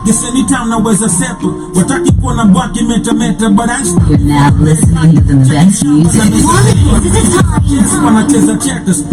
Guess anytime now was a settle. Wataki kuona bwaki meta, but I still. You're now listening to the best music. Yes, wanacheza checkers.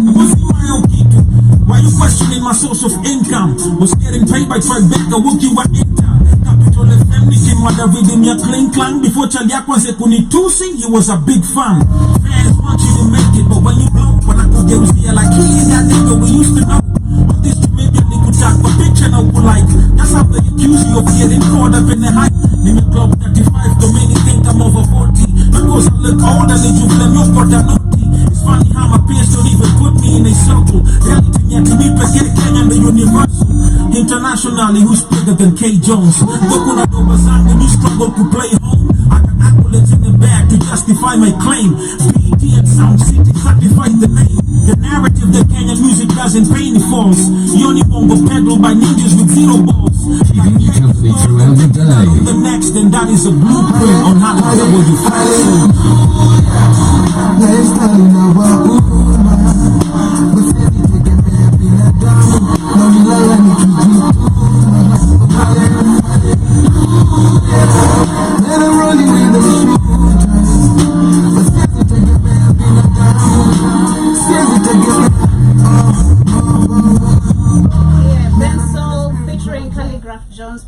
Why you questioning my source of income? Was getting paid by Tribeca, Wookie wa Inter. Capital FM nikimada rhythm ya cling clang. Before Charlie Akwanze kunitusi, he was a big fan. Fans want you to make it, but when you blow, when I could get here like he ain't that nigga we used to know. On this Jamaican nigga talk for picture now like. That's how they accuse you of getting caught up in the hype. Nigga club 35, don't make me think I'm over 40. Because I look older than you blame your brother naughty. It's funny how my peers don't even put me in a circle. Reality me to me, get Kenya the universal. Internationally, who's bigger than K. Jones? Look when I do Bazan when you struggle to play home. I got accolades in the bag to justify my claim. BET and Sound City certify the name. The narrative that Kenyan music doesn't pay any false. You only bongo pedal by ninjas with zero balls. Keeping you company throughout the day. The next, then that is a blueprint on how to double you fast.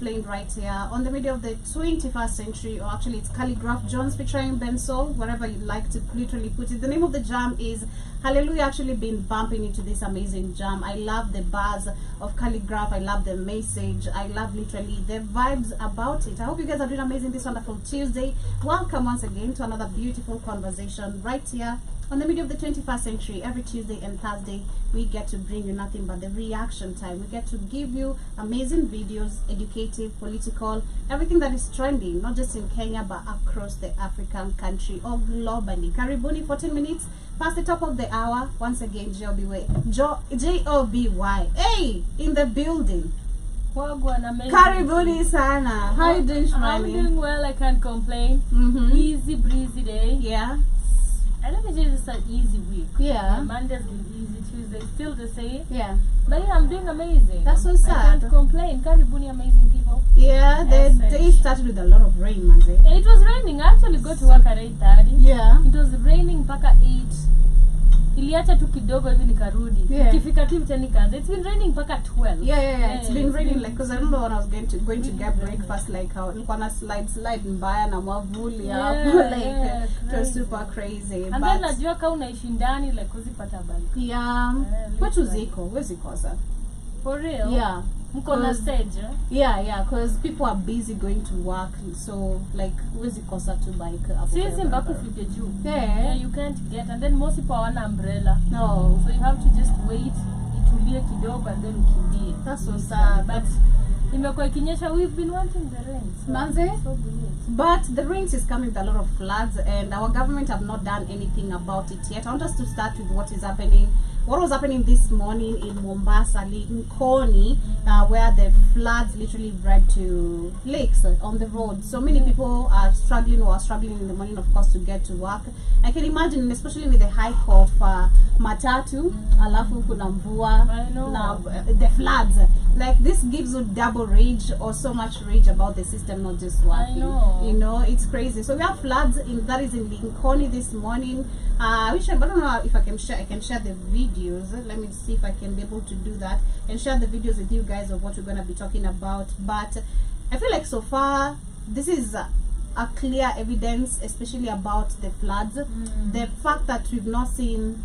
Playing right here on the video of the 21st century, or actually it's Calligraph Jones featuring Bensoul, whatever you like to literally put it. The name of the jam is Hallelujah. Actually been bumping into this amazing jam. I love the buzz of Calligraph, I love the message, I love literally the vibes about it. I hope you guys are doing amazing this wonderful Tuesday. Welcome once again to another beautiful conversation right here on the middle of the 21st century. Every Tuesday and Thursday, we get to bring you nothing but the reaction time. We get to give you amazing videos, educative, political, everything that is trending, not just in Kenya, but across the African country or globally. Karibuni, 14 minutes past the top of the hour. Once again, J-O-B-Y. Hey, in the building. Karibuni sana. How are you doing, Shmani? I'm doing well, I can't complain. Easy breezy day. Yeah. I don't think it's an easy week. Yeah. Monday's been easy, Tuesday still the same. Yeah. But yeah, I'm doing amazing. That's so sad. I can't complain. Karibuni, amazing people. Yeah, the day started with a lot of rain, man. Yeah, it was raining. I actually got to work at 8:30. Yeah. It was raining mpaka 8. Iliacha tu kidogo hivi nikarudi. Kifika tu tena nikaanza. It's been raining mpaka 12. Yeah. It's been raining like, because I remember when I was going to get breakfast, like how nilikuwa na slide mbaya na mwavuli hapo, like it was super crazy. And then najua kama unaishi ndani like uzipata bike. Yeah. Kwetu ziko, wezi kosa. For real? Yeah. Mko na stage, eh? Yeah, because people are busy going to work, so like wezi kosa to bike up. Seriously, mpaka ufike juu. Yeah, you can't get, and then most people hawana umbrella. No. So you have to just wait, itulie kidogo and then ukimbie. That's so sad. But imekuwa ikinyesha, we've been wanting the rain. So but the rains is coming with a lot of floods, and our government have not done anything about it yet. I want us to start with what is happening. What was happening this morning in Mombasa, in Koni, where the floods literally bred to lakes on the road. So many people are struggling in the morning, of course, to get to work. I can imagine, especially with the hike of matatu, alafu kuna mvua, now the floods. Like, this gives you double rage, or so much rage about the system not just working. You know, it's crazy. So we have floods that is in Lincoln this morning. I don't know if I can share the videos. Let me see if I can be able to do that and share the videos with you guys of what we're going to be talking about. But I feel like so far this is a clear evidence, especially about the floods. The fact that we've not seen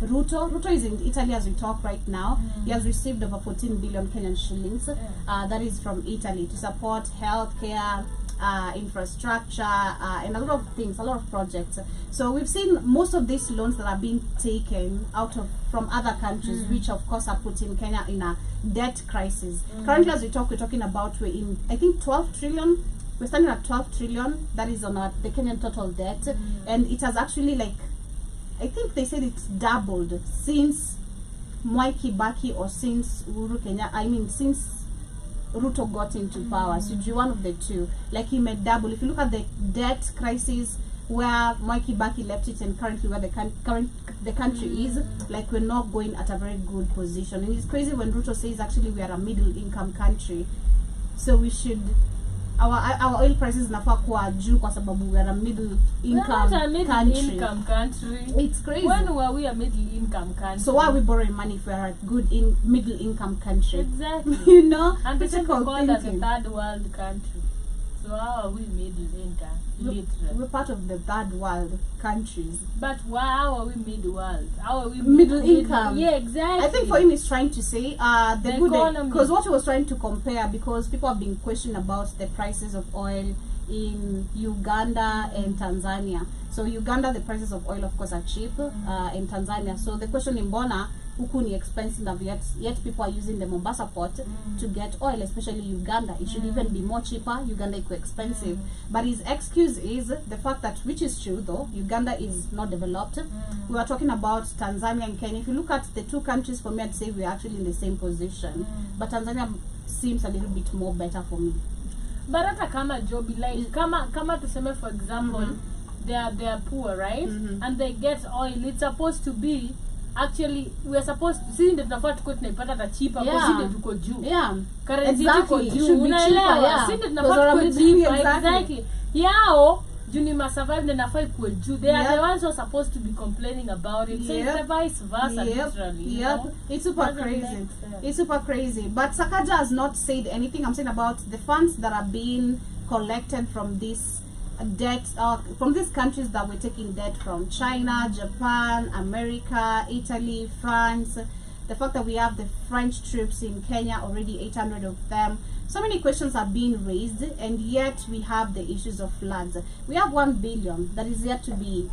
Ruto is in Italy as we talk right now. He has received over 14 billion Kenyan shillings. That is from Italy to support healthcare, infrastructure, and a lot of things, a lot of projects. So we've seen most of these loans that are being taken out of from other countries, which of course are putting Kenya in a debt crisis. Currently, as we talk, we're talking about, we're in, I think, 12 trillion. We're standing at 12 trillion. That is on the Kenyan total debt, and it has actually, like, I think they said it's doubled since Mwai Kibaki, or since Uhuru Kenya. I mean, since Ruto got into power. So you one of the two. Like, he made double. If you look at the debt crisis where Mwai Kibaki left it, and currently where the country is, like, we're not going at a very good position. And it's crazy when Ruto says actually we are a middle income country. so we should our oil prices nafaa kuwa juu kwa sababu we are a middle income country. It's crazy. When were we a middle income country? So why are we borrowing money if we are a good middle income country? Exactly. You know, and this is critical called as a thinking. third world country. So how are we middle income? Literally. We're part of the third world countries. But how are we middle world? How are we middle income? Yeah, exactly. I think for him he's trying to say the good economy. Because what he was trying to compare, because people have been questioning about the prices of oil in Uganda and Tanzania. So Uganda, the prices of oil of course are cheap, in Tanzania. So the question in Bona, huku ni expensive enough, yet people are using the Mombasa port to get oil, especially Uganda. It should even be more cheaper. Uganda is expensive. But his excuse is the fact that, which is true though, Uganda is not developed. We are talking about Tanzania and Kenya. If you look at the two countries, for me I'd say we're actually in the same position. But Tanzania seems a little bit more better for me. But hata kama job, like kama tuseme for example, they are poor, right? And they get oil. It's supposed to be, actually we're supposed to see, ndio tunafaa tuko tunaipata hata cheaper kwa sisi tuko juu. Currency tuko juu. Unaelewa? Sisi tunafaa tuko cheaper. Exactly. Yao juni ma survive na nafai kuwe juu. They are the ones who are supposed to be complaining about it. So it's the vice versa, literally. You know? It's super crazy. It's super crazy. But Sakaja has not said anything. I'm saying about the funds that are being collected from this debt, from these countries that we're taking debt from: China, Japan, America, Italy, France. The fact that we have the French troops in Kenya, already 800 of them. So many questions are being raised, and yet we have the issues of floods. We have 1 billion that is yet to be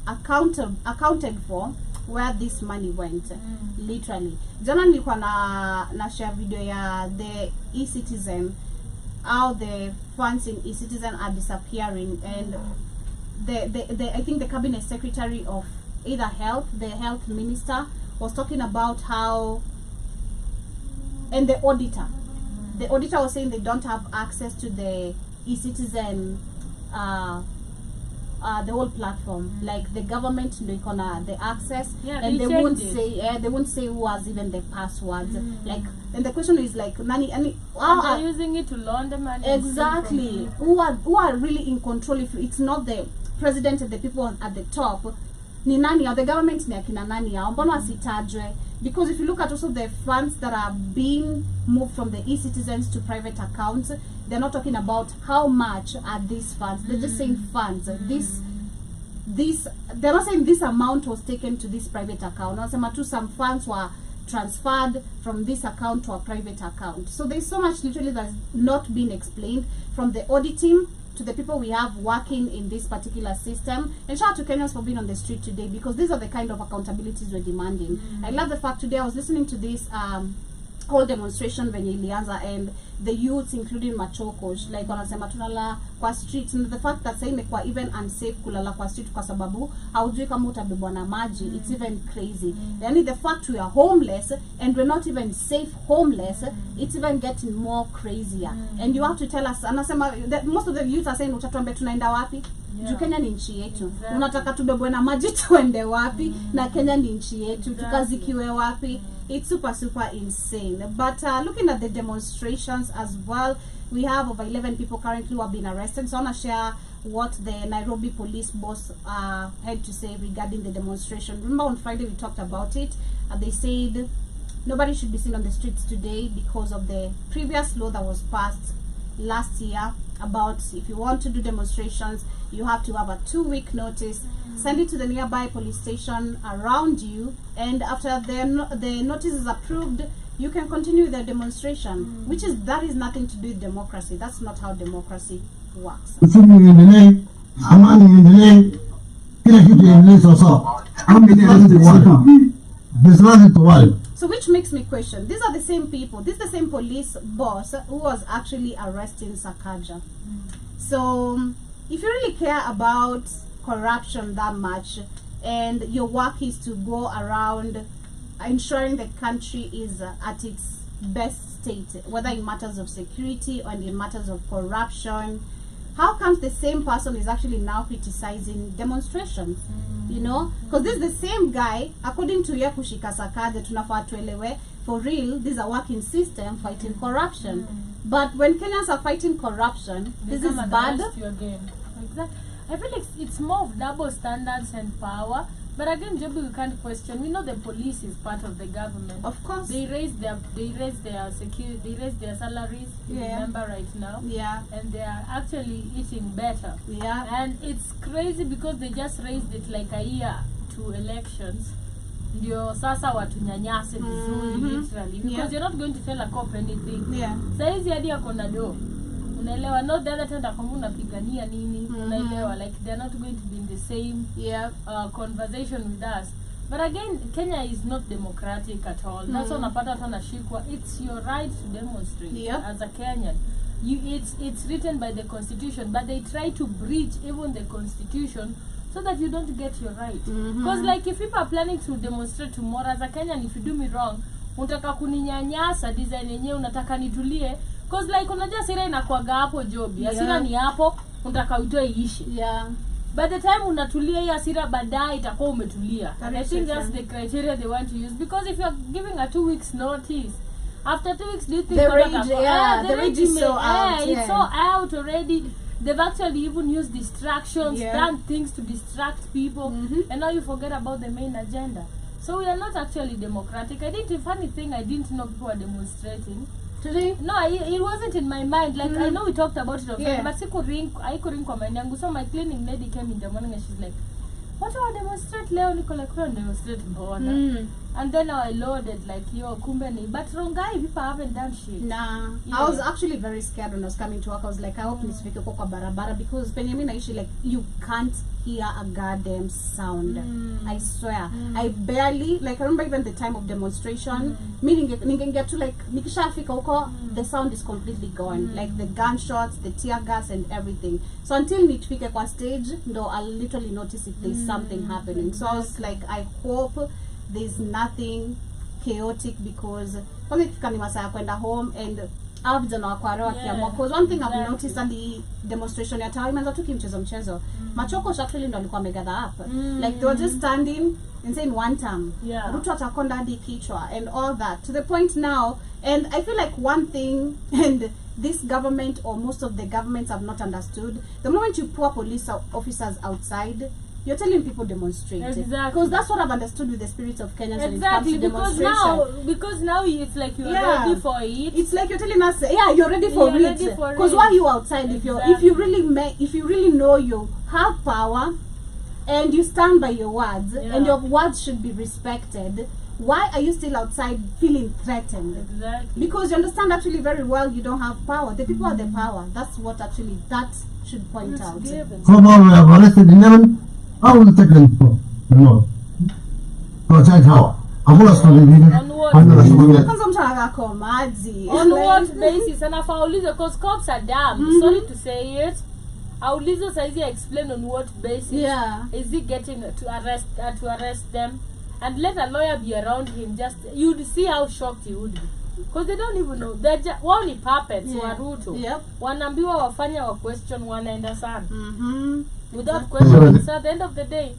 accounted for, where this money went. Literally. Jana nilikuwa na share video ya the e-citizen, how the funds in e-citizen are disappearing, and I think the cabinet secretary of either the health minister was talking about how, and the auditor was saying they don't have access to the e-citizen, the whole platform. Like the government they gonna the access, and they won't say who has even the passwords. Like, and the question is like, nani, they're using it to launder money. Exactly. Who are really in control? If it's not the president and the people at the top, ni nani, or the government ni akina nani hao? Mbona wasitajwe? Because if you look at also the funds that are being moved from the e-citizens to private accounts, they're not talking about how much are these funds. They're just saying funds. They're not saying this amount was taken to this private account. Wanasema tu some funds were transferred from this account to a private account. So there's so much literally that's not been explained, from the audit team to the people we have working in this particular system. And shout out to Kenyans for being on the street today, because these are the kind of accountabilities we're demanding. I love the fact today I was listening to this whole demonstration venye ilianza, and the youths including Machokos like wanasema tunala kwa streets, and the fact that sasa imekuwa even unsafe kulala kwa street kwa sababu haujui kama utabebwa na maji. It's even crazy. Yani the fact we are homeless and we're not even safe homeless, it's even getting more crazier. And you have to tell us, anasema most of the youth are saying utatuambia tunaenda wapi? Juu Kenya ni nchi yetu. Unataka tubebwe na maji tuende wapi? Na Kenya ni nchi yetu. Tukazikiwe wapi? It's super insane. But looking at the demonstrations as well, we have over 11 people currently who have been arrested. So I want to share what the Nairobi police boss had to say regarding the demonstration. Remember on Friday we talked about it. They said nobody should be seen on the streets today because of the previous law that was passed last year about if you want to do demonstrations, you have to have a 2-week notice, send it to the nearby police station around you, and after the notice is approved, you can continue the demonstration. That is nothing to do with democracy. That's not how democracy works. So which makes me question, these are the same people, this is the same police boss who was actually arresting Sakaja. So if you really care about corruption that much, and your work is to go around ensuring the country is at its best state, whether in matters of security or in matters of corruption, how comes the same person is actually now criticizing demonstrations? You know, because this is the same guy, according to Yakushika Sakaja, tunafaa tuelewe, for real, this is a working system fighting corruption. But when Kenyans are fighting corruption, this is bad. Your game. Exactly. I feel like it's more of double standards and power. But again, Joby, we can't question. We know the police is part of the government. Of course. They raise their security, they raise their salaries. You remember right now. Yeah. And they are actually eating better. Yeah. And it's crazy because they just raised it like a year to elections. Ndio sasa watunyanyase vizuri literally because you're not going to tell a cop anything. Yeah. Saizi hadi yako na do. Unaelewa, not the other time atakwambia unapigania nini. Unaelewa, like they're not going to be in the same conversation with us. But again, Kenya is not democratic at all. That's why unapata hata nashikwa. It's your right to demonstrate as a Kenyan. It's written by the constitution, but they try to breach even the constitution so that you don't get your right. Because like if people are planning to demonstrate tomorrow as a Kenyan, if you do me wrong, unataka kuninyanyasa design yenyewe unataka nitulie. Because like unajua sira inakuaga hapo Joby. Hasira ni hapo, unataka uitoe ishi. By the time unatulia hii hasira baadaye itakuwa umetulia. And I think that's the criteria they want to use. Because if you're giving a 2 weeks notice, after 2 weeks do you think the rage is so out. It's so out already. They've actually even used distractions, done things to distract people, and now you forget about the main agenda. So we are not actually democratic. Funny thing, I didn't know people were demonstrating. Today? No, it wasn't in my mind. Like I know we talked about it, but I couldn't kwa mind yangu. So my cleaning lady came in the morning and she's like, "What do I demonstrate leo?" Niko like, "We demonstrate mbona?" And then I loaded like, "Yo, kumbe ni." But wrong guy, people haven't done shit. Nah, I was actually very scared when I was coming to work. I was like, I hope nisifike kwa barabara because penye mimi naishi like you can't hear a goddamn sound. I swear. I barely, like I remember even the time of demonstration, ninge to like nikishafika huko, the sound is completely gone. Like the gunshots, the tear gas and everything. So until nifike kwa stage, no, I'll literally notice if there's something happening. So I was like, I hope there's nothing chaotic because kwanza ikifika ni masaa ya kwenda home and vijana wako arewa kiamua. Because one thing I've noticed on the demonstration ya tawa imeanza tu kimchezo. Machoko actually ndo alikuwa amegather up. Like they were just standing and saying one term. Ruto atakonda hadi kichwa and all that. To the point now, and I feel like one thing and this government or most of the governments have not understood, the moment you pour police officers outside, you're telling people demonstrate. Exactly. Because that's what I've understood with the spirit of Kenyans when it comes to demonstration. Because now it's like you're ready for it. It's like you're telling us, you're ready for it. Because why are you outside? If you really know you have power and you stand by your words and your words should be respected, why are you still outside feeling threatened? Exactly. Because you understand actually very well you don't have power. The people are the power. That's what actually that should point out. How about we have arrested 11? I will take them for no. For charge how? I'm going to start on what? On what basis? And if I will because cops are dumb. Sorry to say it. I will listen to explain on what basis is he getting to arrest them, and let a lawyer be around him. Just you'd see how shocked he would be. Because they don't even know. They're just only puppets wa Ruto. Wanaambiwa wafanya wa question wanaenda sana. Without question. So at the end of the day,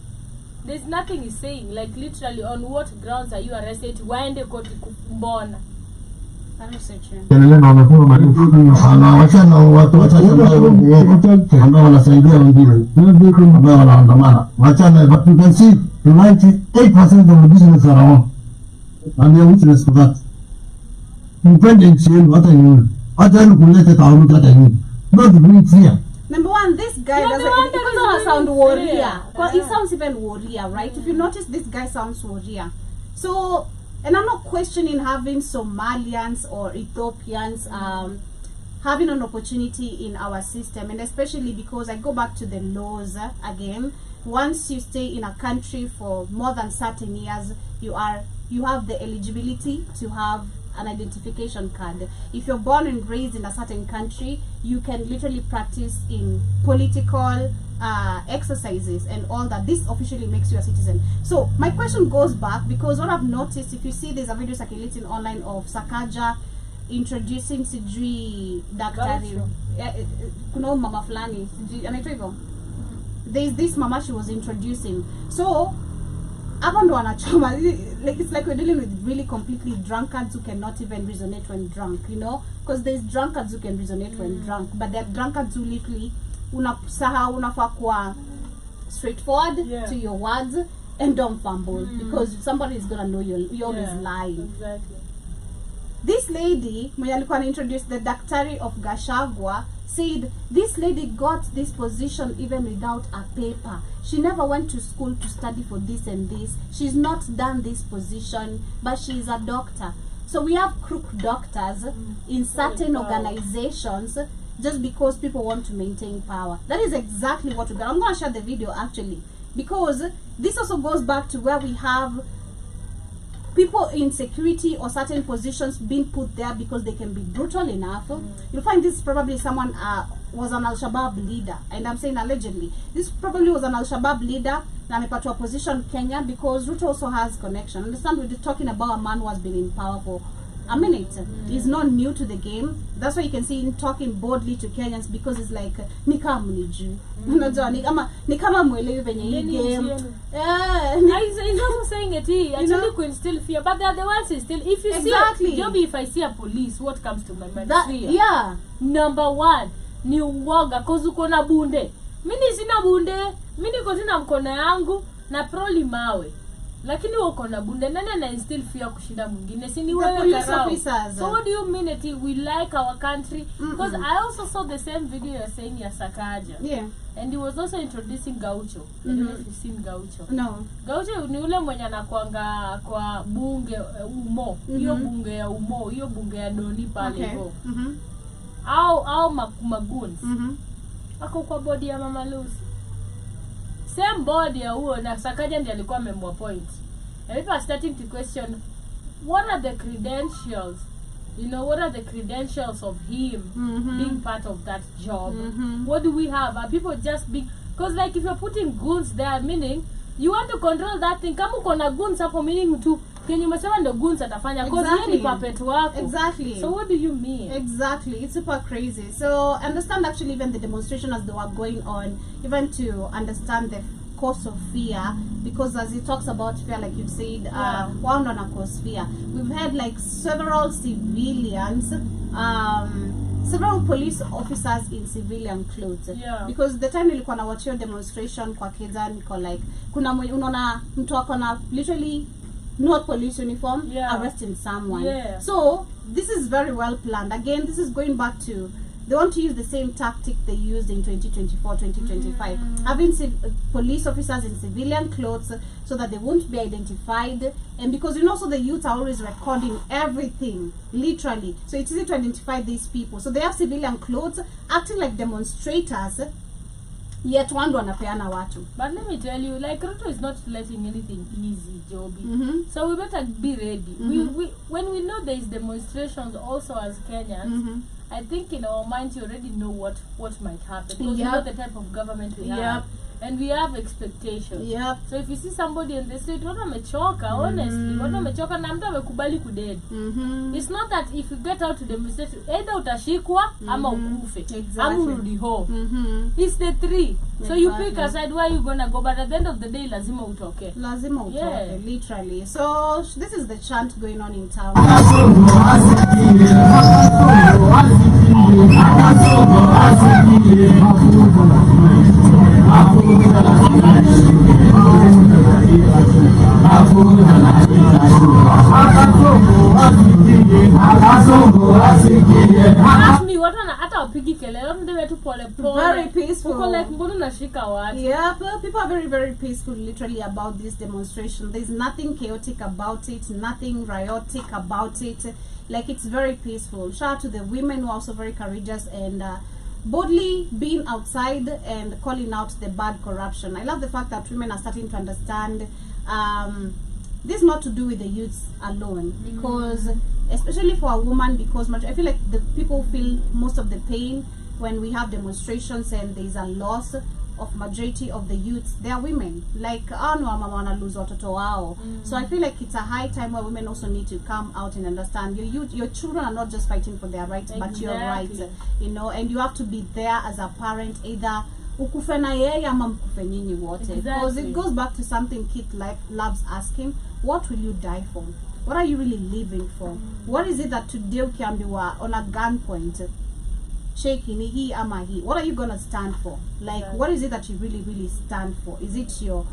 there's nothing he's saying. Like literally, on what grounds are you arrested? Waende koti kumbona. I don't say true. But you can see 98% of the business are wrong. And they are witness for that. Independent change, what I mean. What I look related, I look at I mean. Not the green fear. Number one, this guy doesn't sound warrior. He sounds even warrior, right? If you notice, this guy sounds warrior. So, and I'm not questioning having Somalians or Ethiopians having an opportunity in our system, and especially because I go back to the laws again. Once you stay in a country for more than certain years, you have the eligibility to have an identification card. If you're born and raised in a certain country, you can literally practice in political exercises and all that. This officially makes you a citizen. So my question goes back because what I've noticed, if you see there's a video circulating online of Sakaja introducing sijui daktari kuna mama fulani anaitwa hivyo. There's this mama she was introducing. So hapa ndo wanachoma. Like it's like we're dealing with really completely drunkards who cannot even resonate when drunk, you know, because there's drunkards who can resonate when drunk, but there are drunkards who literally unafaa kuwa straightforward to your words and don't fumble because somebody is gonna know you're always lying. Exactly. This lady, mwenye alikuwa introduce the Daktari of Gachagua, said this lady got this position even without a paper. She never went to school to study for this and this. She's not done this position, but she's a doctor. So we have crook doctors in certain organizations just because people want to maintain power. That is exactly what we're I'm going to share the video actually, because this also goes back to where we have people in security or certain positions being put there because they can be brutal enough. You'll find this probably someone was an Al-Shabaab leader, and I'm saying allegedly. This probably was an Al-Shabaab leader na amepatwa position Kenya because Ruto also has connection. Understand, we're talking about a man who has been in power for a minute. He's not new to the game. That's why you can see him talking boldly to Kenyans because it's like ni kama mniju. Unajua ni kama mwelewi venye hii game. He's also saying it actually could instill fear, but the other ones is still, if you see Joby, if I see a police, what comes to my mind? Yeah. Number one, ni uoga cause uko na bunde. Mimi sina bunde. Mimi niko tena mkono yangu na proli mawe. Lakini uko na bunde, nani ana instill fear kushinda mwingine? Si ni wewe karao. So what do you mean that we like our country? Because I also saw the same video you're saying ya Sakaja. Yeah. And he was also introducing Gaucho. I don't know if you've seen Gaucho. No. Gaucho ni ule mwenye anakuanga kwa bunge umo. Hiyo bunge ya umo, hiyo bunge ya doni pale hivyo. Au maguns. Ako kwa body ya Mama Lucy. Same body ya huo na Sakaja ndiye alikuwa amemwapoint. And people are starting to question what are the credentials? You know, what are the credentials of him being part of that job? What do we have? Are people just big? Because like if you're putting goons there, meaning you want to control that thing. Kama uko na goons hapo, meaning tu kenye umesema ndo goons atafanya. Because yeye ni puppet wako. Exactly. So what do you mean? Exactly. It's super crazy. So understand actually even the demonstration as they were going on, even to understand the cause of fear, because as he talks about fear, like you've said, one on a cause fear. We've had like several civilians, several police officers in civilian clothes. Because the time nilikuwa na watch your demonstration kwa Keza, niko like kuna unaona mtu wako na literally not police uniform arresting someone. So this is very well planned. Again, this is going back to, they want to use the same tactic they used in 2024, 2025. Having police officers in civilian clothes so that they won't be identified. And because you know, so the youth are always recording everything, literally. So it's easy to identify these people. So they have civilian clothes, acting like demonstrators, yet one wanapeana watu. But let me tell you, like Ruto is not letting anything easy, Joby. So we better be ready. We when we know there is demonstrations also as Kenyans, I think in our minds you already know what might happen. Because you know the type of government we have. And we have expectations. So if you see somebody in the street, watu wamechoka, honestly, watu wamechoka na mtu amekubali kudedi. It's not that if you get out to demonstrate, either utashikwa ama ukufe, ama urudi home. It's the three. So you pick a side where you gonna go, but at the end of the day, lazima utoke. Lazima utoke, literally. So this is the chant going on in town. Very peaceful. People are very, very peaceful literally about this demonstration. There's nothing chaotic about it, nothing riotic about it. Like, it's very peaceful. Shout out to the women who are also very courageous and boldly being outside and calling out the bad corruption. I love the fact that women are starting to understand this is not to do with the youths alone, because especially for a woman, because I feel like the people feel most of the pain when we have demonstrations and there's a loss of majority of the youths. They are women, like mama lose watoto wao. So I feel like it's a high time where women also need to come out and understand your children are not just fighting for their rights, but your rights, you know, and you have to be there as a parent, either ukufe na yeye ama mkufe nyinyi wote. Because Exactly. it goes back to something Kit loves asking, what will you die for? What are you really living for? What is it that today ukiambiwa on a gunpoint, shake ni hii ama hii, what are you gonna stand for? Like, what is it that you really stand for? Is it your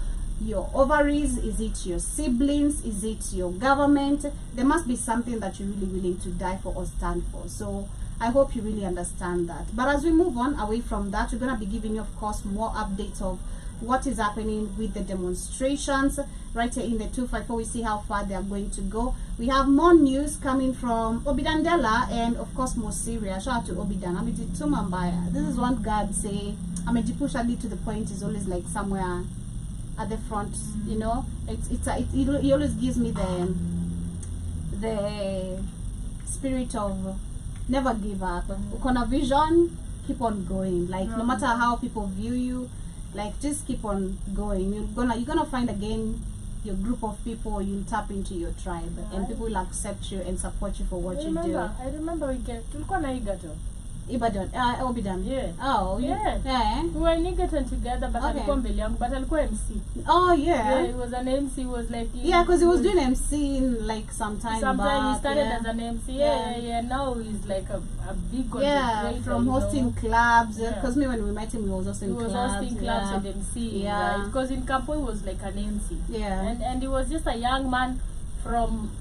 ovaries? Is it your siblings? Is it your government? There must be something that you're really willing to die for or stand for. So I hope you really understand that. But as we move on away from that, we're going to be giving you, of course, more updates of what is happening with the demonstrations right here in the 254. We see how far they are going to go. We have more news coming from Obidandela and, of course, more Syria. Shout out to Obidan. This is one guy say, Amejipusha lead to the point is always like somewhere at the front, you know. He always gives me the spirit of never give up. Ukona vision, keep on going. Like no matter how people view you, like just keep on going. You're gonna find again your group of people. You'll tap into your tribe, and people will accept you and support you for what you do. I remember we get tulikuwa na Igato. Ibadan, Obidan. Yeah. Oh, Yeah. Yeah. We were in Egerton together, but alikuwa mbele yangu, but alikuwa MC. Oh, yeah. Yeah, he was an MC. He was like Because he was doing MC in like some time Sometimes he back. started Yeah. as an MC. Yeah. Yeah. Now he's like a big content Yeah, creator, from you hosting know. clubs. Yeah. Because me, when we met him, he was hosting He was clubs. hosting clubs and MC, Yeah. right? Because in Campo he was like an MC. Yeah. And he was just a young man from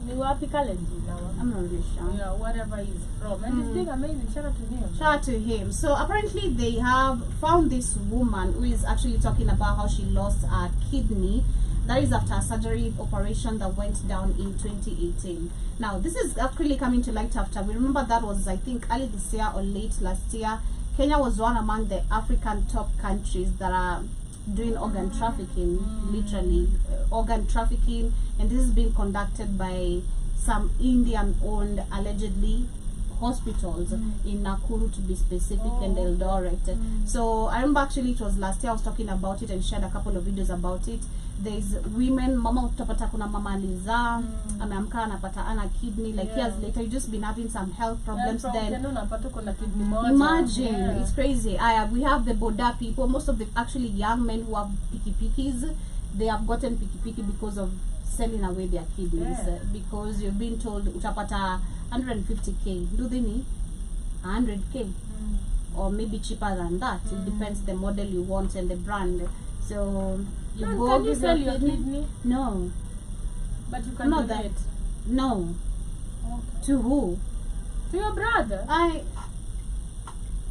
Niwapi Kalenji now. I'm not really sure. Yeah, wherever he's from. And he's doing amazing. Shout out to him. Shout out to him. So apparently they have found this woman who is actually talking about how she lost her kidney. That is after a surgery operation that went down in 2018. Now this is actually coming to light after, we remember that was I think early this year or late last year. Kenya was one among the African top countries that are doing organ trafficking, literally organ trafficking, and this is being conducted by some Indian-owned, allegedly, hospitals in Nakuru to be specific, and Eldoret. So I remember actually it was last year I was talking about it and shared a couple of videos about it. There's women, mama utapata kuna mama aliza, ameamka anapata ana kidney, like years later you just been having some health problems. Then imagine, it's crazy. We have the Boda people, most of the actually young men who have pikipikis, they have gotten pikipiki because of selling away their kidneys, because you've been told utapata 150k, do they need 100k or maybe cheaper than that? It depends the model you want and the brand. So you go Can you give sell your your kidney? No, But you can not donate. that. No. Okay. To who? To your brother?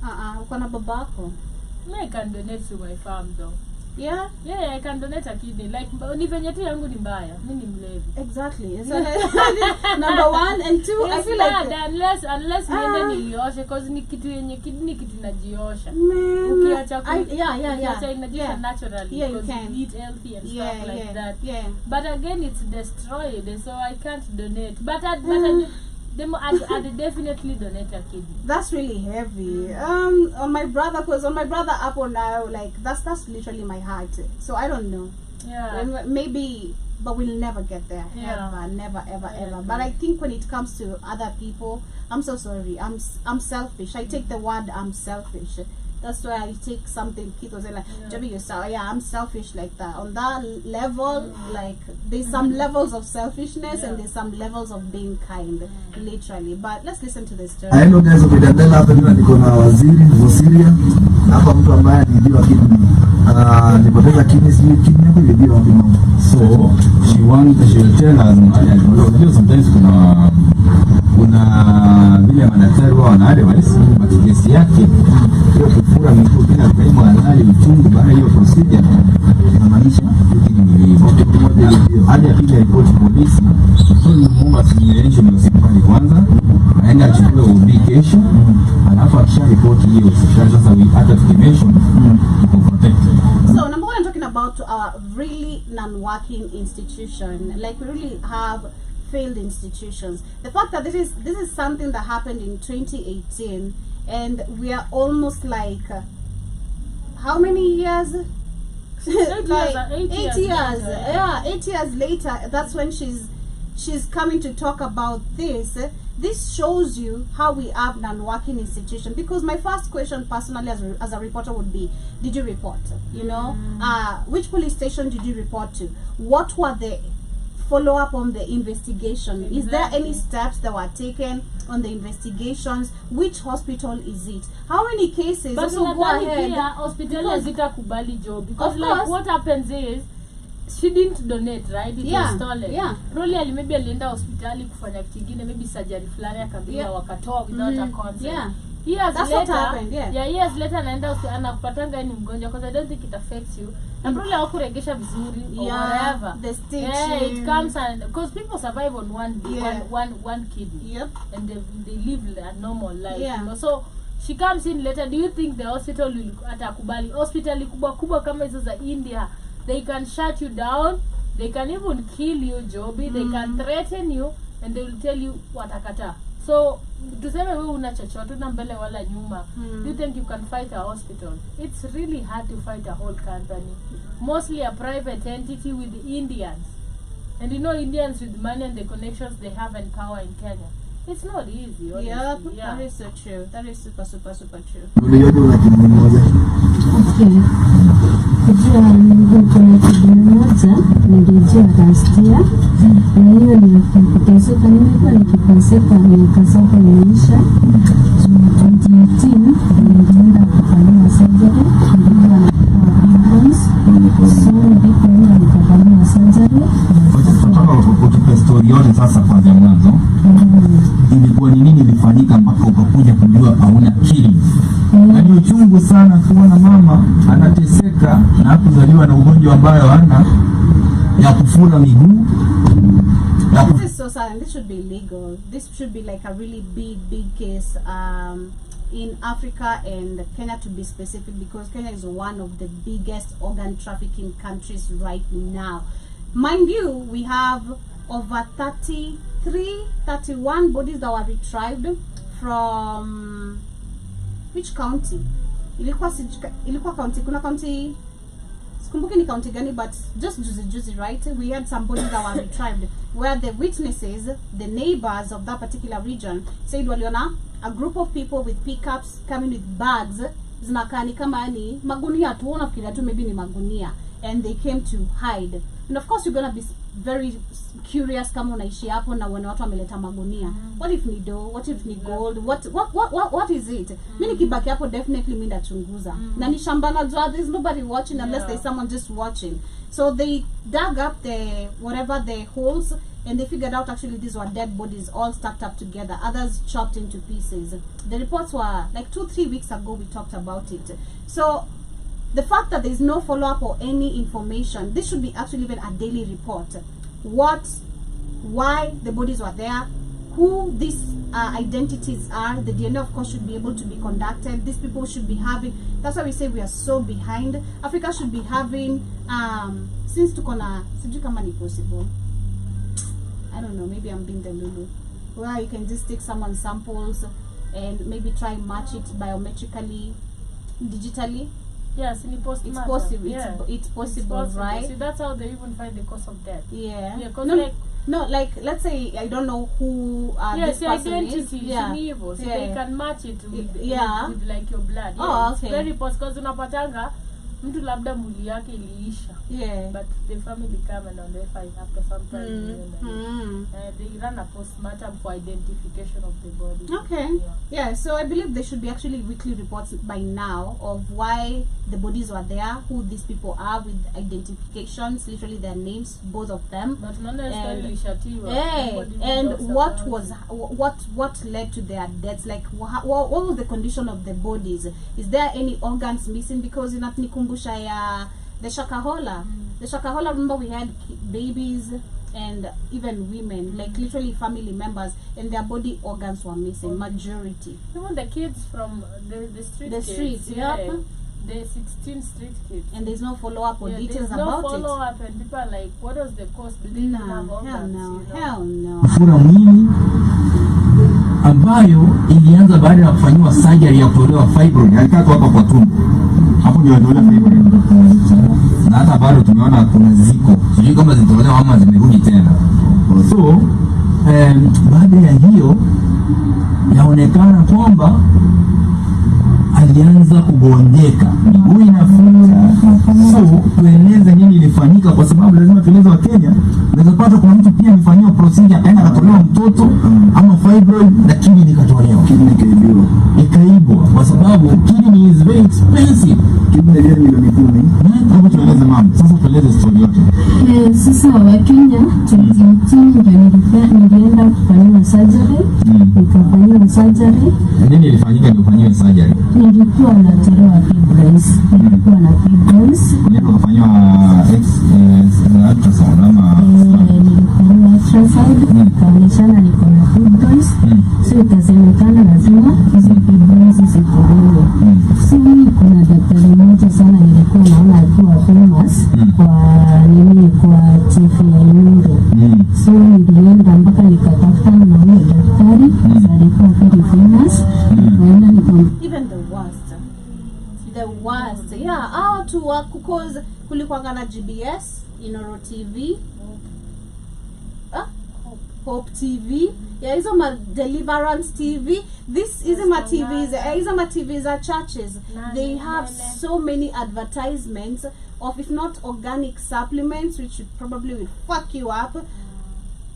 Uko na babako. Me, I can donate to my farm though. Yeah, Yeah, I can donate a kidney. Like, ni venye tu yangu ni mbaya. Mi ni mlevi. exactly. So, number one and two, I It's feel bad like unless niende nioshe, cause ni kitu yenye kidney kitu inajiosha. man, Ukiacha yeah. inajiosha naturally, Yeah, you because can. you eat healthy and stuff like that. Yeah. But again, it's destroyed, so I can't donate. But I'd definitely donate a kidney. That's really heavy. On my brother, cause on my brother up on now, like that's literally my heart. So I don't know. Yeah. Maybe, but we'll never get there. Yeah. Never, ever. But I think when it comes to other people, I'm so sorry. I'm selfish. I take the word I'm selfish. That's why I take something Keith was saying, like, Javi, yourself. Yeah, I'm selfish like that. On that level, like there's some levels of selfishness and there's some levels of being kind, literally. But let's listen to the story. Hello guys, Obidandela hapa ndio niko na waziri wa Syria. Hapa mtu ambaye alijiwa kidney. Nilipoteza kidney, sijui kidney yako ilijiwa wapi mama. So she will tell us sometimes kuna vile madaktari wao wana advice, but kesi yake hiyo kufura miguu tena kaimu halali uchungu baada hiyo procedure inamaanisha kidney hadi apige report polisi. So ni muomba simulation ya hospitali kwanza, aende achukue OB kesho, alafu akisha report hiyo hospitali sasa hata estimation iko protected. So number one, I'm talking about our really non-working institution. Like we really have failed institutions. The fact that this is something that happened in 2018, and we are almost like how many years? 8 years. Yeah, 8 years later. That's when she's coming to talk about this. this shows you how we have non-working institution. Because my first question personally as a reporter would be, did you report? You know, which police station did you report to? What were the follow up on the investigation? Exactly. Is there any steps that were taken on the investigations? Which hospital is it? How many cases? But also go ahead. Hospital hazikakubali job, because like what happens is she didn't donate, right? It was stolen. Yeah. Probably maybe alienda hospitali kufanya kitu kingine, maybe surgery fulani akaambiwa wakatoa without a consent. Yeah. Years That's later, what happened, years later anaenda anakupatanga ni mgonjwa, because I don't think it affects you. And probably hawakuregesha vizuri or whatever. The stitching. Yeah, it comes, and because people survive on one kidney. Yep. And they live a normal life. Yeah. You know? So she comes in later. Do you think the hospital will atakubali? Hospital kubwa kama hizo za India, they can shut you down, they can even kill you, Joby, they can threaten you, and they will tell you watakata. So tuseme wewe una chochote na mbele wala nyuma, do you think you can fight a hospital? It's really hard to fight a whole company, mostly a private entity with the Indians. And you know, Indians with money and the connections they have and power in Kenya, it's not easy, honestly. That is so true. That is super true. Kujua Mungu kuna kitu moja nilijua last year, na hiyo ni kuteseka. Nimekuwa nikiteseka miaka saba imeisha. 2018 nilienda kufanyia surgery, nilikuwa na bones, so nilipoenda nikafanyia surgery. Tunataka kutupe story yote sasa kwanza mwanzo. Ilikuwa ni nini ilifanyika mpaka ukakuja kujua hauna akili? Na ni uchungu sana kuona mama anateseka na kuzaliwa na ugonjwa ambayo hana ya kufura miguu. This is so sad. This should be illegal. This should be like a really big case in Africa and Kenya, to be specific, because Kenya is one of the biggest organ trafficking countries right now. Mind you, we have over 31 bodies that were retrieved from which county? Ilikuwa county, kuna county, sikumbuki ni county gani, but just juicy, right? We had some bodies that were retrieved where the witnesses, the neighbors of that particular region, said waliona a group of people with pickups coming with bags, zinakani kama ni magunia tu, unafikiria tu maybe ni magunia, and they came to hide. And of course you're gonna be very curious kama unaishi hapo na wana watu wameleta magunia. What if ni dough? What if ni gold? What is it? Mimi nikibaki hapo definitely mimi ndachunguza. Na ni shamba na jua, there's nobody watching unless there's someone just watching. So they dug up the holes, and they figured out actually these were dead bodies all stacked up together, others chopped into pieces. The reports were like 2-3 weeks ago, we talked about it. So the fact that there is no follow-up or any information, this should be actually even a daily report. Why the bodies were there, who these identities are. The DNA, of course, should be able to be conducted. These people should be having, that's why we say we are so behind. Africa should be having, since tukona, sijui kama ni possible, I don't know, maybe I'm being the lulu, where you can just take someone's samples and maybe try and match it biometrically, digitally. Yes, it's possible. Yeah. It's possible, right? See, that's how they even find the cause of death. Yeah. Yeah, because like let's say I don't know who this person identity is. Evil, so they can match it with like your blood. Oh, okay. It's very possible, because unapatanga mtu labda mwili yake iliisha. Yeah. But the family come and they find after some time. They run a postmortem for identification of the body. Okay. Yeah. So I believe there should be actually weekly reports by now of why the bodies were there, who these people are, with identifications, literally their names, both of them. But none and what led to their deaths? Like what was the condition of the bodies? Is there any organs missing? Because in Atnikumbusha ya the Shakahola, remember we had babies and even women, like literally family members, and their body organs were missing, majority. Even the kids from the streets, the 16 street kids. And there's no follow-up or details about it. There's no follow-up, and people are like, what was the cost? Do they have organs? Hell no. Kufura mwili ambayo ilianza baada ya kufanywa surgery ya kutolewa fibroid. Alikaa tu hapa kwa tumbo. Hapo ndio alitolewa fibroid. Na hata bado tumeona kuna ziko. Sijui kama zitolewa ama zimerudi tena. So baada ya hiyo yaonekana kwamba alianza kugonjeka, miguu inafunga. So tueleze nini ilifanyika, kwa sababu lazima tueleze wa Kenya. Unaweza pata kuna mtu pia amefanyiwa procedure akaenda akatolewa mtoto ama fibroid, lakini nikatolewa, ikaibwa, kwa sababu kidney is very expensive. Kidney ni milioni 10. Hebu tueleze mama, sasa tueleze story yote. Sasa wa Kenya 2018 ndio nilienda kufanyiwa surgery. Nikafanyiwa surgery. Nini ilifanyika ndio ufanyiwe surgery? Nilikuwa na teroa fibroids. Nilikuwa na fibroids. Nilikuwa kufanywa ultrasound ama nilikuwa ultrasound. Kaoneshana niko na fibroids. So ikasemekana lazima hizo fibroids zitolewe. So mimi kuna daktari mmoja sana nilikuwa naona akiwa famous kwa chief ya Inundo. So nilienda mpaka nikatafuta na huyo daktari, alikuwa very famous. Even the worst, yeah, to work because kulikuwa na GBS, Inoro TV, Hope TV, yeah, hizo ma Deliverance TV. Hizo ma TVs are churches. They have so many advertisements of, if not organic supplements, which probably will fuck you up.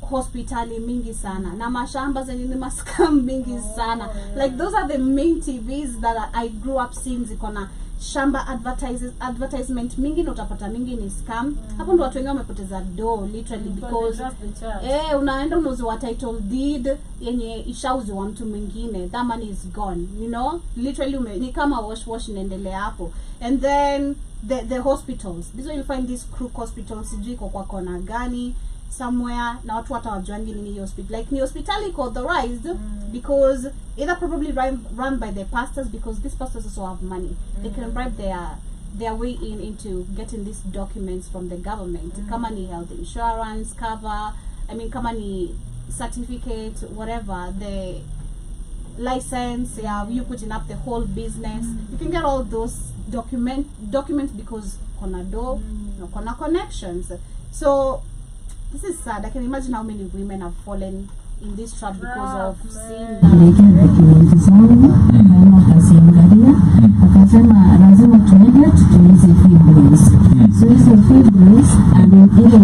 Hospitali mingi sana na mashamba zenye ni maskam mingi sana. Like those are the main TVs that I grew up seeing. Ziko na shamba advertisement mingi na utapata mingi ni scam. Hapo ndo watu wengi wamepoteza do literally, because unaenda unauziwa title deed yenye ishauziwa mtu mwingine, that money is gone, you know, literally ni kama wash inaendelea hapo. And then the hospitals, this way you find these crook hospitals, sijui kwa kona gani somewhere, na watu hatawajuangi nini hospital, like ni hospitali authorized because either probably run by the pastors, because these pastors also have money. They can bribe their way into getting these documents from the government. Kama ni health insurance cover, I mean kama ni certificate, whatever, the license, you putting up the whole business, you can get all those documents because kona do, no kona connections. So this is sad. I can imagine how many women have fallen in this trap because of seeing akasema lazima tuende tutulize fibroids. So hizo fibroids ile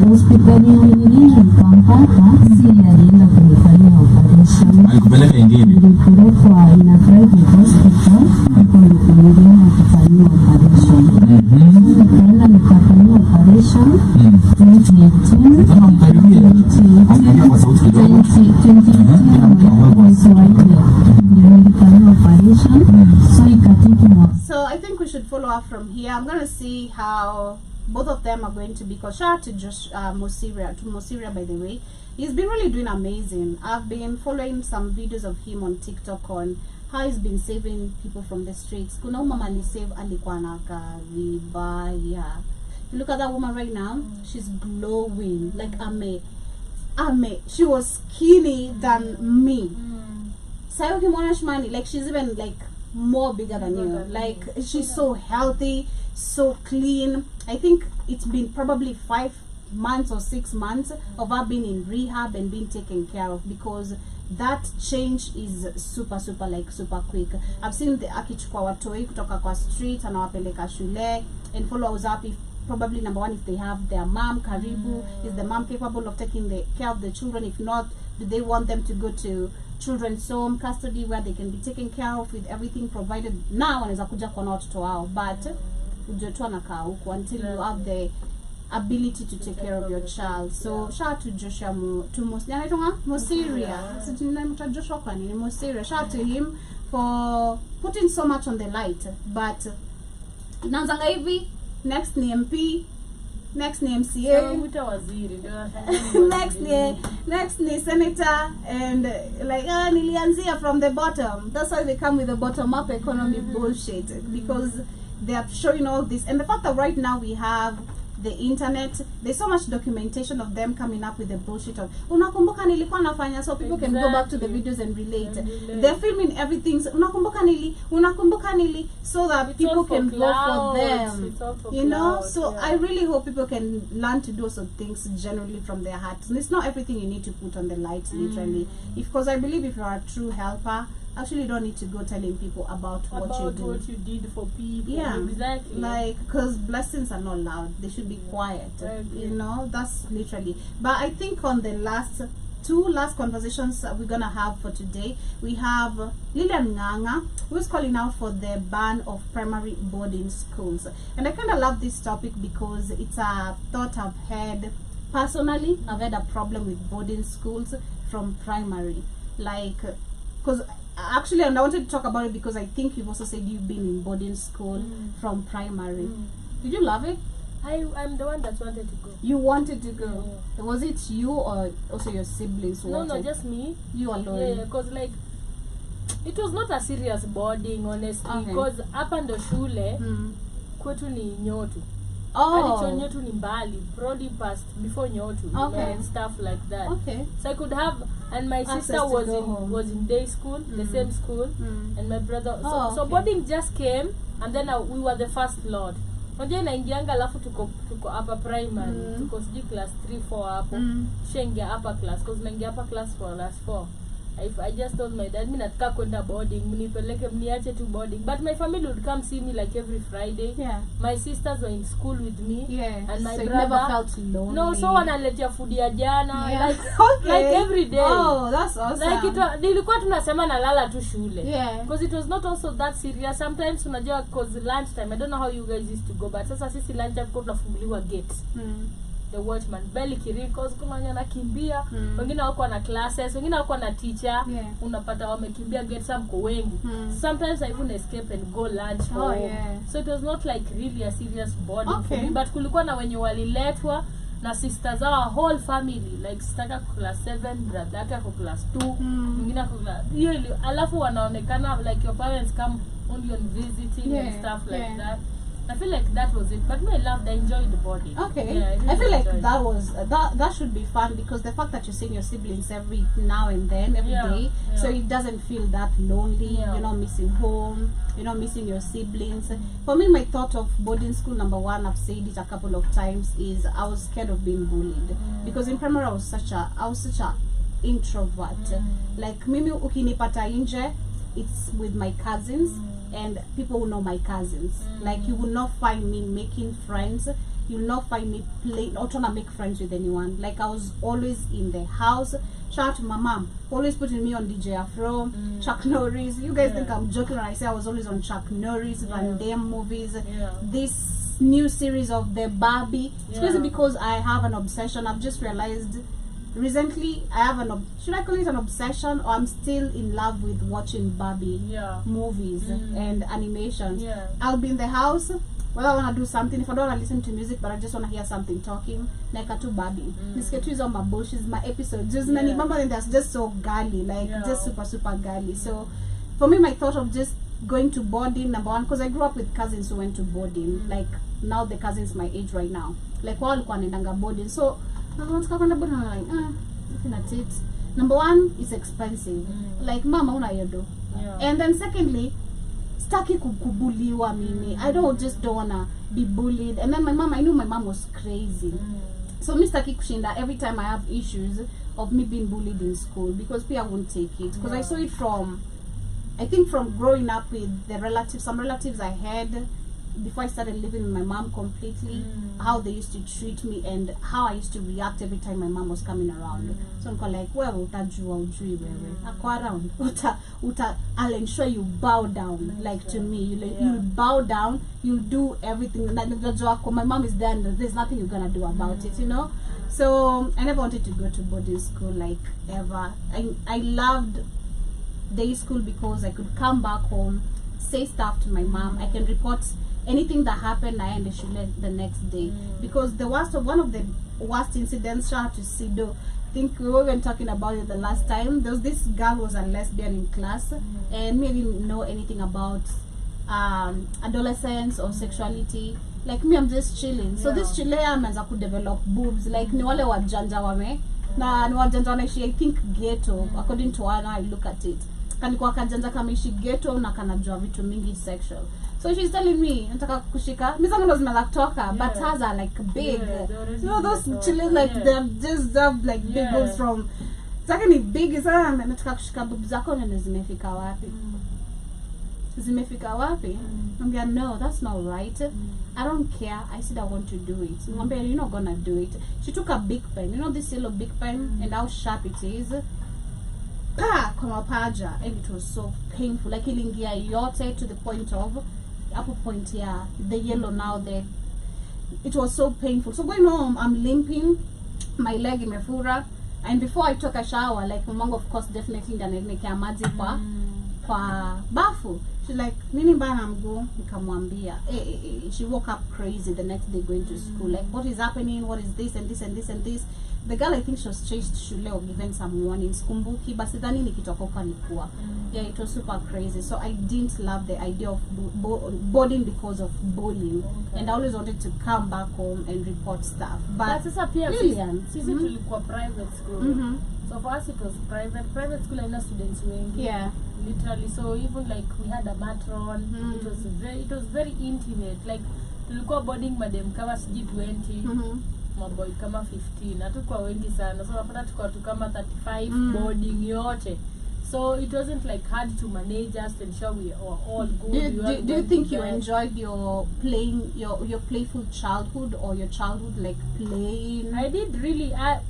hospitali nilienda nikampata, si alienda kunifanyia operation. Alikupeleka ingine? Nilipelekwa ina private hospital, hapo ndipo nilienda kufanyia operation. Nikaenda nikafanyia operation 2018. Kama mkaribia ongea kwa sauti kidogo. 2018 So I think we should follow up from here. I'm going to see how both of them are going to be. Because shout out to Josh Mosiria, by the way. He's been really doing amazing. I've been following some videos of him on TikTok on how he's been saving people from the streets. Kuna mama alisave alikuwa anakaa vibaya. You look at that woman right now, she's glowing. Like she was skinny than me. Sayo kimona shmani, like she's even like more bigger than you. Like she's so healthy, so clean. I think it's been probably 5 months or 6 months of her being in rehab and being taken care of, because that change is super quick. I've seen the akichukua watoi kutoka kwa street anawapeleka shule and follows up. If probably number one, if they have their mom karibu, is the mom capable of taking the care of the children? If not, do they want them to go to children's home custody where they can be taken care of with everything provided? Now wanaweza kuja kwa watoto wao, but ujotoa nakaa huko until you have the ability to take care of your child. So shout out to Joshua Mosiria. Shout out to him for putting so much on the light. But inaanzanga hivi, next ni MP, next ni MCA, next ni senator, and like nilianzia from the bottom. That's why they come with the bottom up economy bullshit, because they are showing all this. And the fact that right now we have the internet. There's so much documentation of them coming up with the bullshit of unakumbuka nilikuwa nafanya, so people can go back to the videos and relate. They're filming everything. So, unakumbuka nili, so that It's people all for can vote clout. for them. It's all for You know, clout, so yeah. I really hope people can learn to do some things genuinely from their hearts. And it's not everything you need to put on the lights, literally. Because I believe if you're a true helper, actually you don't need to go telling people about what you do. What you did for people. Yeah, Exactly. like, because blessings are not loud, they should be quiet. Right. You know, that's literally. But I think on the two last conversations that we're gonna have for today, we have Lilian Nganga, who's calling out for the ban of primary boarding schools. And I kind of love this topic because it's a thought I've had personally. I've had a problem with boarding schools from primary, like, because actually, and I wanted to talk about it because I think you've also said you've been in boarding school from primary. Did you love it? I'm the one that wanted to go. You wanted to go. Was it you or also your siblings who No, wanted? just me. You alone. Yeah, because like it was not a serious boarding, honestly. Okay. Because hapa ndo shule kwetu ni Nyotu. Oh. Nyotu ni mbali, probably past before Nyotu, Okay. and stuff like that. Okay. So I could have, and my Access sister to was go home. was in day school, the same school, and my brother. So, Oh, so okay. boarding just came, and then we were the first lot. Unajua inaingianga alafu tuko upper primary, tuko sijui class 3 4 hapo. Tushaingia upper class, because naingia upper class for class 4. I just told my dad, mimi nataka kwenda boarding, mnipeleke mniache tu boarding. But my family would come see me like every Friday. Yeah. My sisters were in school with me. Yeah. And my So you brother never felt lonely. No, so wanaletea food ya jana. Yeah. Like, Okay. like every day. Oh, that's awesome. Like nilikuwa tunasema nalala tu shule. Yeah. Because it was not also that serious. Sometimes unajua because lunch time, I don't know how you guys used to go, but sasa sisi lunch time kwa tunafunguliwa gates. The watchman belly kirikos kuna wenye anakimbia, wengine wako na classes, wengine wako na teacher. Yeah. Unapata wamekimbia get some mko wengi. Sometimes I even escape and go lunch home. Yeah. So it was not like really a serious boarding for Okay. me, but kulikuwa na wenye waliletwa na sisters our whole family, like sister ako class 7, brother yake ako class 2, mwingine ako class hiyo, alafu wanaonekana like your parents come only on visiting and stuff like that. I feel like that was it, but me I enjoyed the boarding. Okay. Yeah, I feel like enjoyed that should be fun, because the fact that you're seeing your siblings every now and then, every day, so it doesn't feel that lonely. You're not missing home, you're not missing your siblings. For me, my thought of boarding school, number one, I've said it a couple of times, is I was scared of being bullied. Because in primary I was such a introvert. Like mimi ukinipata nje, it's with my cousins and people who know my cousins. Like you will not find me making friends, you will not find me playing or trying to make friends with anyone. Like I was always in the house. Shout out to my mom, always putting me on DJ Afro, Chuck Norris. You guys think I'm joking when I say I was always on Chuck Norris, Van Damme movies, this new series of the Barbie. It's crazy because I have an obsession. I've just realized recently I have should I call it an obsession, or I'm still in love with watching Barbie movies and animations. I'll be in the house, whether I want to do something, if I don't want to listen to music but I just want to hear something talking, like a two Barbie. Nisikie tu hizo mabushes, my episodes just nanibamba, and that's just so girly, like just super girly. So for me, my thought of just going to boarding, number one, because I grew up with cousins who went to boarding, like now the cousins my age right now, like wao walikuwa wanaendanga boarding, so nataka kwenda boarding, I'm like looking at it. Number one, it's expensive. Like mama una yodo. And then secondly, staki kubuliwa mimi. I just don't wanna be bullied. And then my mom, I knew my mom was crazy. So me staki kushinda every time I have issues of me being bullied in school, because I won't take it. Because I saw it from, I think from growing up with some relatives I had before I started living with my mom completely, how they used to treat me and how I used to react every time my mom was coming around. So I'm like, well, utajua ujui wewe. Ako around. I'll ensure you bow down, like to me. You'll bow down, you'll do everything. My mom is there and there's nothing you're gonna do about it, you know? So I never wanted to go to boarding school, like ever. I loved day school because I could come back home, say stuff to my mom. I can report anything that happened, I and she left the next day. Because one of the worst incidents, shout out to Sido, I think we were even talking about it the last time. There was this girl who was a lesbian in class, and me didn't know anything about adolescence or sexuality. Like me, I'm just chilling. So this chile ameanza ku develop boobs. Like ni wale wajanja wame na ni wajanja wanaishi I think ghetto according to how I look at it. Kanikuwa kajanja kameishi ghetto na kanajua vitu mingi sexual. So she's telling me nataka kushika. Mimi zangu ndo zinaanza kutoka but hers are like big. You know those chile like they're just like big boobs from. Sasa ni big sana nataka kushika boobs zako na zimefika wapi? Zimefika wapi? Mwambia no, that's not right. I don't care. I said I want to do it. Mwambia you're not gonna do it. She took a big pen. You know this yellow big pen and how sharp it is. Pa kwa mapaja and it was so painful. Like ilingia yote to the point of upper point the yellow now there. It was so painful. So going home, I'm limping. My leg imefura. And before I took a shower, like mamangu of course definitely ndanekea maji kwa bafu. She's like, nini bana mguu? Nikamwambia. She woke up crazy the next day going to school. Like, what is happening? What is this and this and this and this? The girl, I think she was chased shule or given some warnings. Kumbuki, but sidhani nikitokoka nikuwa. Yeah, it was super crazy. So I didn't love the idea of boarding because of bullying. Okay. And I always wanted to come back home and report stuff. But Lillian, sisi tulikuwa private school. So for us it was private school and students wengi. Yeah. Literally, so even like we had a matron, it was very intimate. Like tulikuwa boarding madam kama siji 20, maboy kama 15. Hatukuwa wengi sana. So napata tukao kama 35 boarding yote. So it wasn't like hard to manage us and ensure we are all good. Do you think you enjoyed your playing your playful childhood or your childhood like playing? I did really. I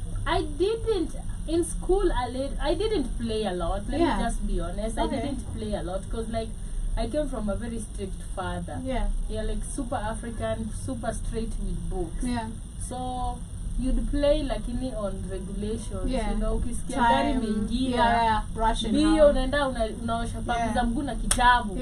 didn't. In school, I didn't play a lot. Let me just be honest. Okay. I didn't play a lot because like I came from a very strict father. Yeah, like super African, super straight with books. Yeah. So you'd play like on regulations. Yeah. You know, ukisikia gari mengia. Bio unaenda unaosha papi za mguu na kitabu.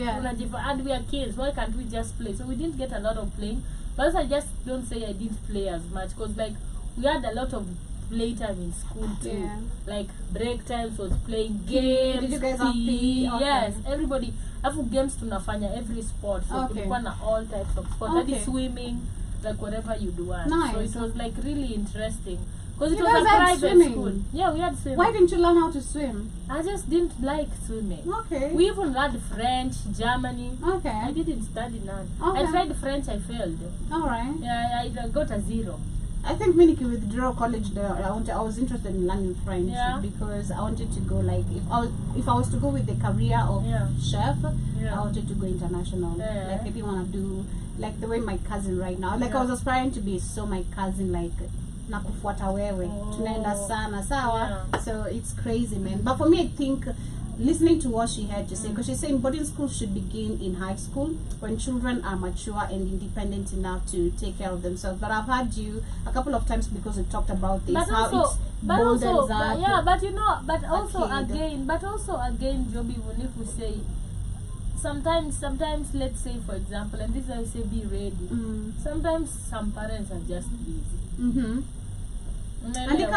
And we are kids. Why can't we just play? So we didn't get a lot of playing. But I just don't say I didn't play as much because like we had a lot of playtime in school too. Like break times was playing games. Did you guys have PE? Okay. Yes, everybody. Afu games tunafanya every sport. So kulikuwa na all types of sports. Like swimming, like whatever you do. Nice. So it was like really interesting. Because it was a private school. Yeah, we had swimming. Why didn't you learn how to swim? I just didn't like swimming. Okay. We even learned French, Germany. Okay. I didn't study none. Okay. I tried French, I failed. Alright. Yeah, I got a 0. I think when I withdrew college, I was interested in learning French because I wanted to go like if I was to go with the career of chef, I wanted to go international. Like I didn't want to do like the way my cousin right now. Like I was aspiring to be so my cousin like nakufuata wewe tunaenda sana sawa. So it's crazy, man. But for me, I think listening to what she had to say, because she's saying boarding school should begin in high school when children are mature and independent enough to take care of themselves. But I've heard you a couple of times because we talked about this, but also again, Joby, even if we say sometimes let's say for example, and this I say be ready. Sometimes some parents are just busy. And it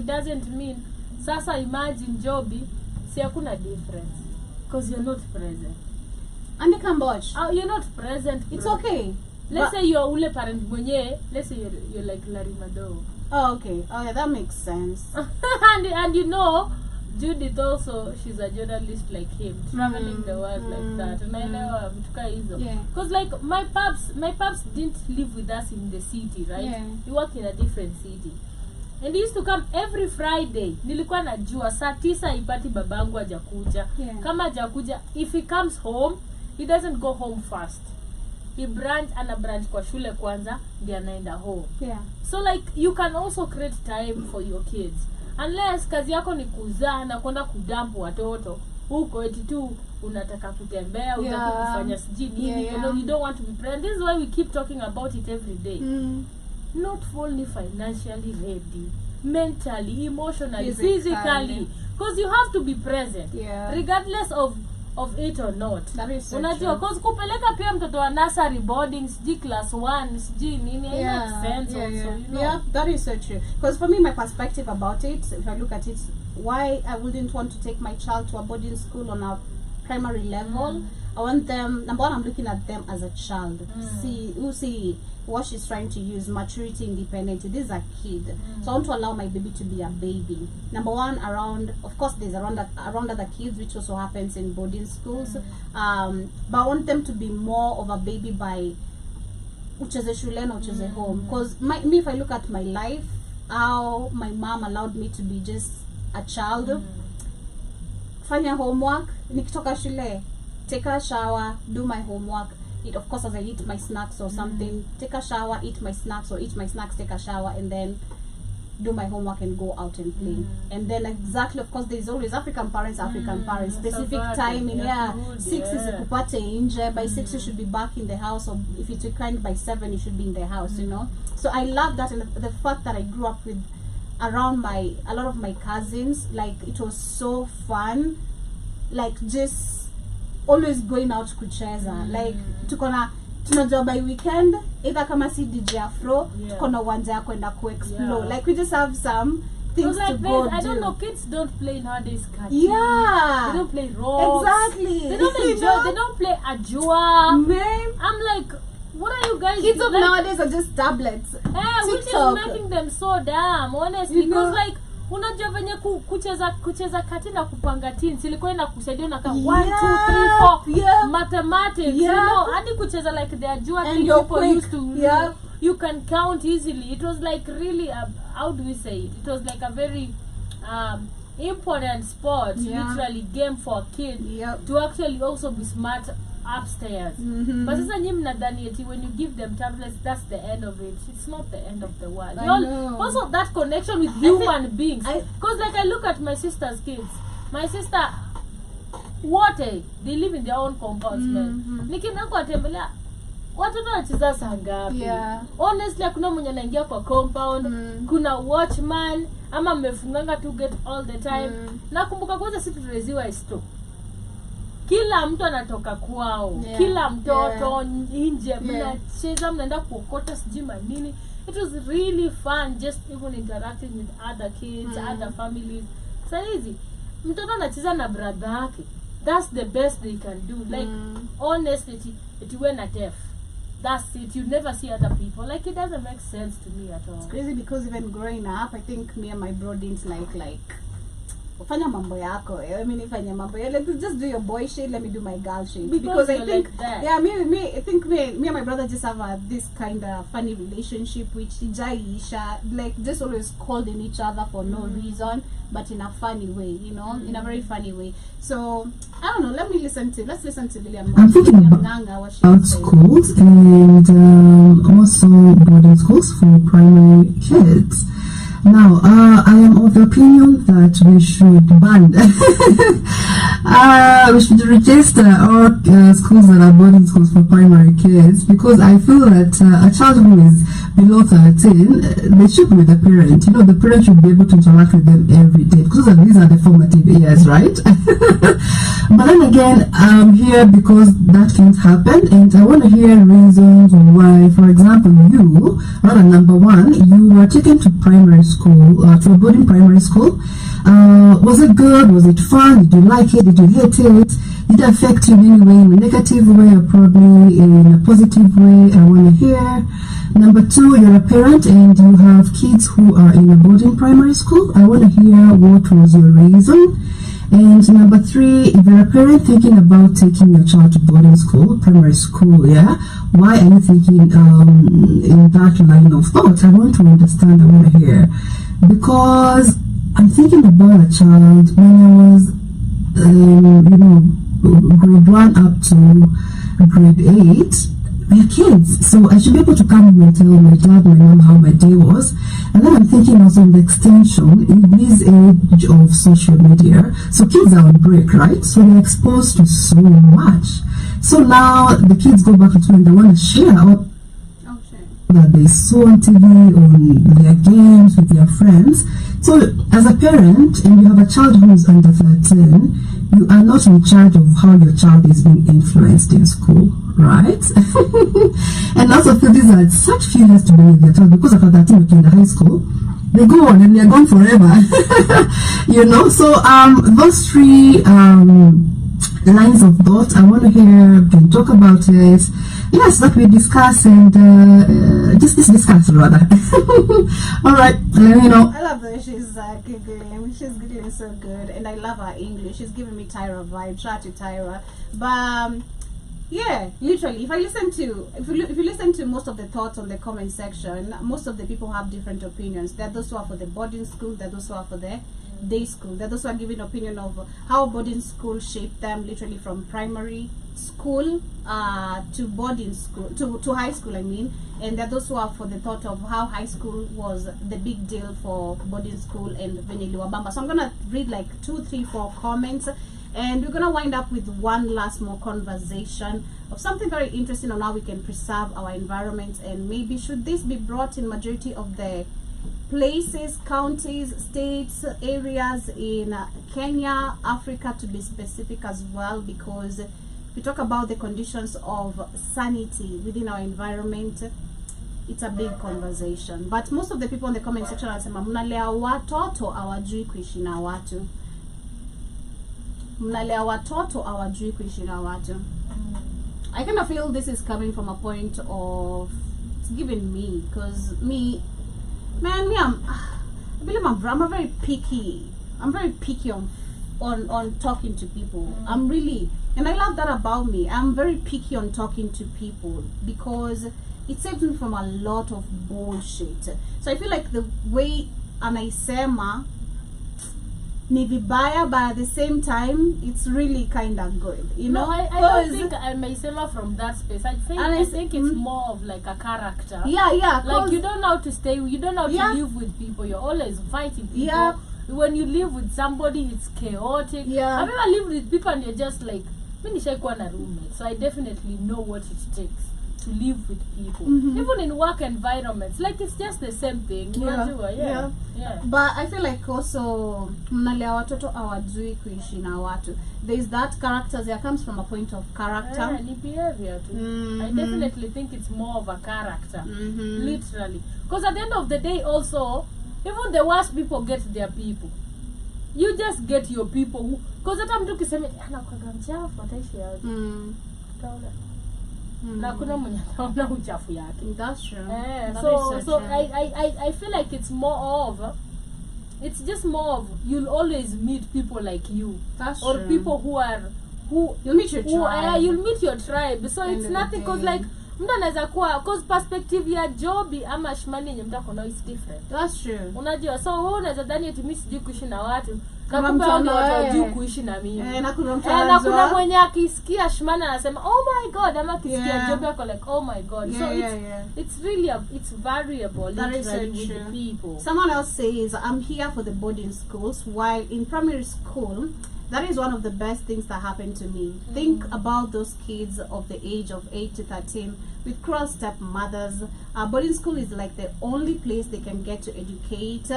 doesn't mean sasa imagine Joby. See, hakuna difference because you're not present. And they can watch. You're not present. It's okay. Let's say you're ule parent mwenye. Let's say you're like Larry Mado. Oh, okay. Oh, yeah, that makes sense. and you know, Judith also, she's a journalist like him, traveling the world like that. And I know because like my paps didn't live with us in the city, right? Yeah. He worked in a different city. And he used to come every Friday. Nilikuwa najua saa 9 ipati babangu hajakuja. Kama hajakuja, if he comes home, he doesn't go home first. He branch kwa shule kwanza, ndiyo anaenda home. So like you can also create time for your kids. Unless kazi yako ni kuzaa na kwenda kudampu watoto. Huko eti tu unataka kutembea, unataka kufanya sijini. You know, you don't want to be present. This is why we keep talking about it every day. Not only financially ready, mentally, emotionally, physically, because you have to be present, regardless of it or not. That is so unajua because kupeleka pia mtoto wa nursery boarding siji class 1 siji nini it makes sense also, you know? Yeah, that is so true. Because for me, my perspective about it, if I look at it, why I wouldn't want to take my child to a boarding school on a primary level, I want them, number one, I'm looking at them as a child. See what she's trying to use, maturity, independence. This is a kid. So I want to allow my baby to be a baby. Number one, around, of course, there's around other kids, which also happens in boarding schools. But I want them to be more of a baby by ucheze shule na ucheze home. Because me, if I look at my life, how my mom allowed me to be just a child, fanya homework, nikitoka shule, take a shower, do my homework, eat, of course, as I eat my snacks or something, take a shower, eat my snacks, or eat my snacks, take a shower, and then do my homework and go out and play. And then exactly, of course, there's always African parents, specific time in 6 is kupate inje, by 6 you should be back in the house, or if it's reclined by 7 you should be in the house, you know. So I love that, and the fact that I grew up with around a lot of my cousins, like it was so fun, like just always going out kucheza, like tunajua by weekend either kama si DJ Afro tukona uwanja ya kwenda explore, like we just have some things like to go I do. don't know, kids don't play nowadays cards. They don't play rocks. Exactly. They don't enjoy. They don't play ajua. Man, I'm like, what are you guys? kids of like, nowadays are just tablets. Which is making them so dumb, honestly, because like unajua venye kucheza kati na kupanga teams ilikuwa inakusaidia na kama 1 2 3 4 mathematics, you know, hadi kucheza like they are jua thing people used to you can count easily. It was like really how do we say it? It was like a very important sport, literally game for a kid to actually also be smart upstairs. But sasa nyinyi mnadhani eti when you give them tablets that's the end of it. It's not the end of the world. Also that connection with human beings, because like I look at my sister's kids, my sister wote they live in their own compounds, man. Nikienda kuwatembelea watoto wanacheza saa ngapi? Honestly hakuna mwenye anaingia kwa compound, kuna watchman ama mmefunganga to get all the time. Nakumbuka kwanza sisi tulireziwa isto, kila mtu anatoka kwao, kila mtoto nje mnacheza, mnaenda kuokota sijima nini. It was really fun, just even interacting with other kids, other families. Saizi mtoto anacheza na brother yake, that's the best they can do. Like honestly, it went a deaf. That's it. You never see other people. Like it doesn't make sense to me at all. It's crazy because even growing up, I think me and my bro didn't like fanya mambo yako. I mean, fanya mambo yako. Like, just do your boy shit. Let me do my girl shit. Because I think, like that. I think me and my brother just have this kind of funny relationship, which Jaisha, like just always called in each other for no reason, but in a funny way, you know, in a very funny way. So I don't know. Let's listen to William. I'm thinking about schools and also boarding schools for primary kids. Now, I am of the opinion that we should ban, we should register all schools that are boarding schools for primary kids, because I feel that a child who is below 13, they should be with the parent. You know, the parent should be able to interact with them every day, because these are the formative years, right? But then again, I'm here because that can't happen, and I want to hear reasons why. For example, you, rather number one, you were taken to primary school, to a boarding primary school. Was it good? Was it fun? Did you like it? Did you hate it? Did it affect you in any way, in a negative way or probably in a positive way? I want to hear. Number two, you're a parent and you have kids who are in a boarding primary school. I want to hear what was your reason. And number three, if you're a parent thinking about taking your child to boarding school, primary school, why are you thinking in that line of thought? I want to understand, I want to hear. Because I'm thinking about a child when I was, grade 1 up to grade 8. They're kids, so I should be able to come home and tell my dad, my mom how my day was. And then I'm thinking also in the extension, in this age of social media, so kids are on break, right? So they're exposed to so much. So now the kids go back to school and they want to share that they saw on TV, on their games with their friends. So as a parent, and you have a child who is under 13, you are not in charge of how your child is being influenced in school, right? And lots of kids are such few years to be with their child, because after 13 you're in the high school, they go on and they're gone forever. You know, so those three lines of thought. I want to hear them talk about it. Yes, that we discuss and just discuss rather. All right, I love that she's giggling. She's giggling so good, and I love her English. She's giving me Tyra vibes. Shout out to Tyra. But yeah, literally, if you listen to most of the thoughts on the comment section, most of the people have different opinions. There are those who are for the boarding school. There are those who are for the day school. There are those who are giving opinion of how boarding school shaped them, literally from primary school to boarding school to high school, I mean. And there are those who are for the thought of how high school was the big deal for boarding school and Venye Liwabamba. So I'm gonna read like 2, 3, 4 comments, and we're gonna wind up with one last more conversation of something very interesting on how we can preserve our environment, and maybe should this be brought in majority of the places, counties, states, areas in Kenya, Africa, to be specific as well, because we talk about the conditions of sanity within our environment. It's a big conversation, but most of the people in the comment section wanasema mnalea watoto hawajui kuishi na watu. Mnalea watoto hawajui kuishi na watu. I kind of feel this is coming from a point of it's giving me, because me, I believe I'm very picky. I'm very picky on talking to people. I'm really, and I love that about me. I'm very picky on talking to people because it saves me from a lot of bullshit. So I feel like the way anaisema ni vibaya, but at the same time it's really kind of good, No, I don't think I myself from that space. I think it's more of like a character. Yeah, like you don't know how to stay, you don't know how to live with people, you're always fighting people. Yeah. When you live with somebody, it's chaotic. Yeah. I've never lived with people and you're just like, mimi nishaikuwa na roommate, so I definitely know what it takes to live with people. Even in work environments, like it's just the same thing. Yeah. But I feel like also mnalea watoto hawajui kuishi na watu. There's that character, there comes from a point of character. Ni behavior too. I definitely think it's more of a character. Literally. Because at the end of the day also, even the worst people get their people. You just get your people who, because hata mtu kisema anakuwa mchafu ataishi yaje. Na kuna mwenye anaona uchafu yake. That's true. So I feel like it's more of, it's just more of, you'll always meet people like you. That's or true. people who You'll meet your tribe. You'll meet your tribe. So it's nothing, because like mtu anaweza kuwa, because perspective ya jobi ama shimani yenye mtu akona is different. That's true. Unajua, so wewe unaweza dhani eti mimi sijui kuishi na watu, na kumbe watu hawajui kuishi na mimi. Na kuna mwenye akisikia shimani anasema oh my god, ama akisikia jobi ako like oh my god. So it's really it's variable literally with the people. Someone else says I'm here for the boarding schools, while in primary school that is one of the best things that happened to me. Think about those kids of the age of 8 to 13 with cross stepmothers. Boarding school is like the only place they can get to educate.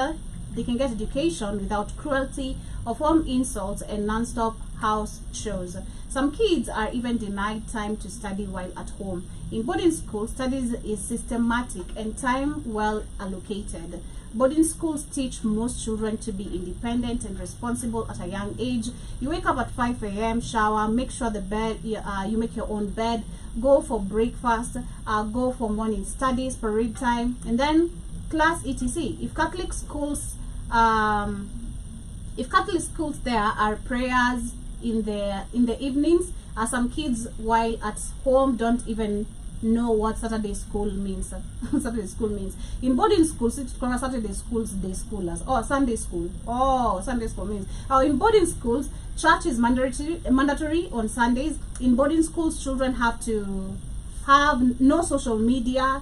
They can get education without cruelty or form insults and non-stop house chores. Some kids are even denied time to study while at home. In boarding school, studies is systematic and time well allocated. Boarding schools teach most children to be independent and responsible at a young age. You wake up at 5 a.m., shower, make sure the bed, you make your own bed, go for breakfast, go for morning studies, parade time, and then class etc. If Catholic schools there are prayers in the evenings, some kids while at home don't even know what Saturday school means. Saturday school means in boarding schools it's called Saturday schools, day schoolers, or Sunday school. Sunday school means in boarding schools church is mandatory on Sundays. In boarding schools children have to have no social media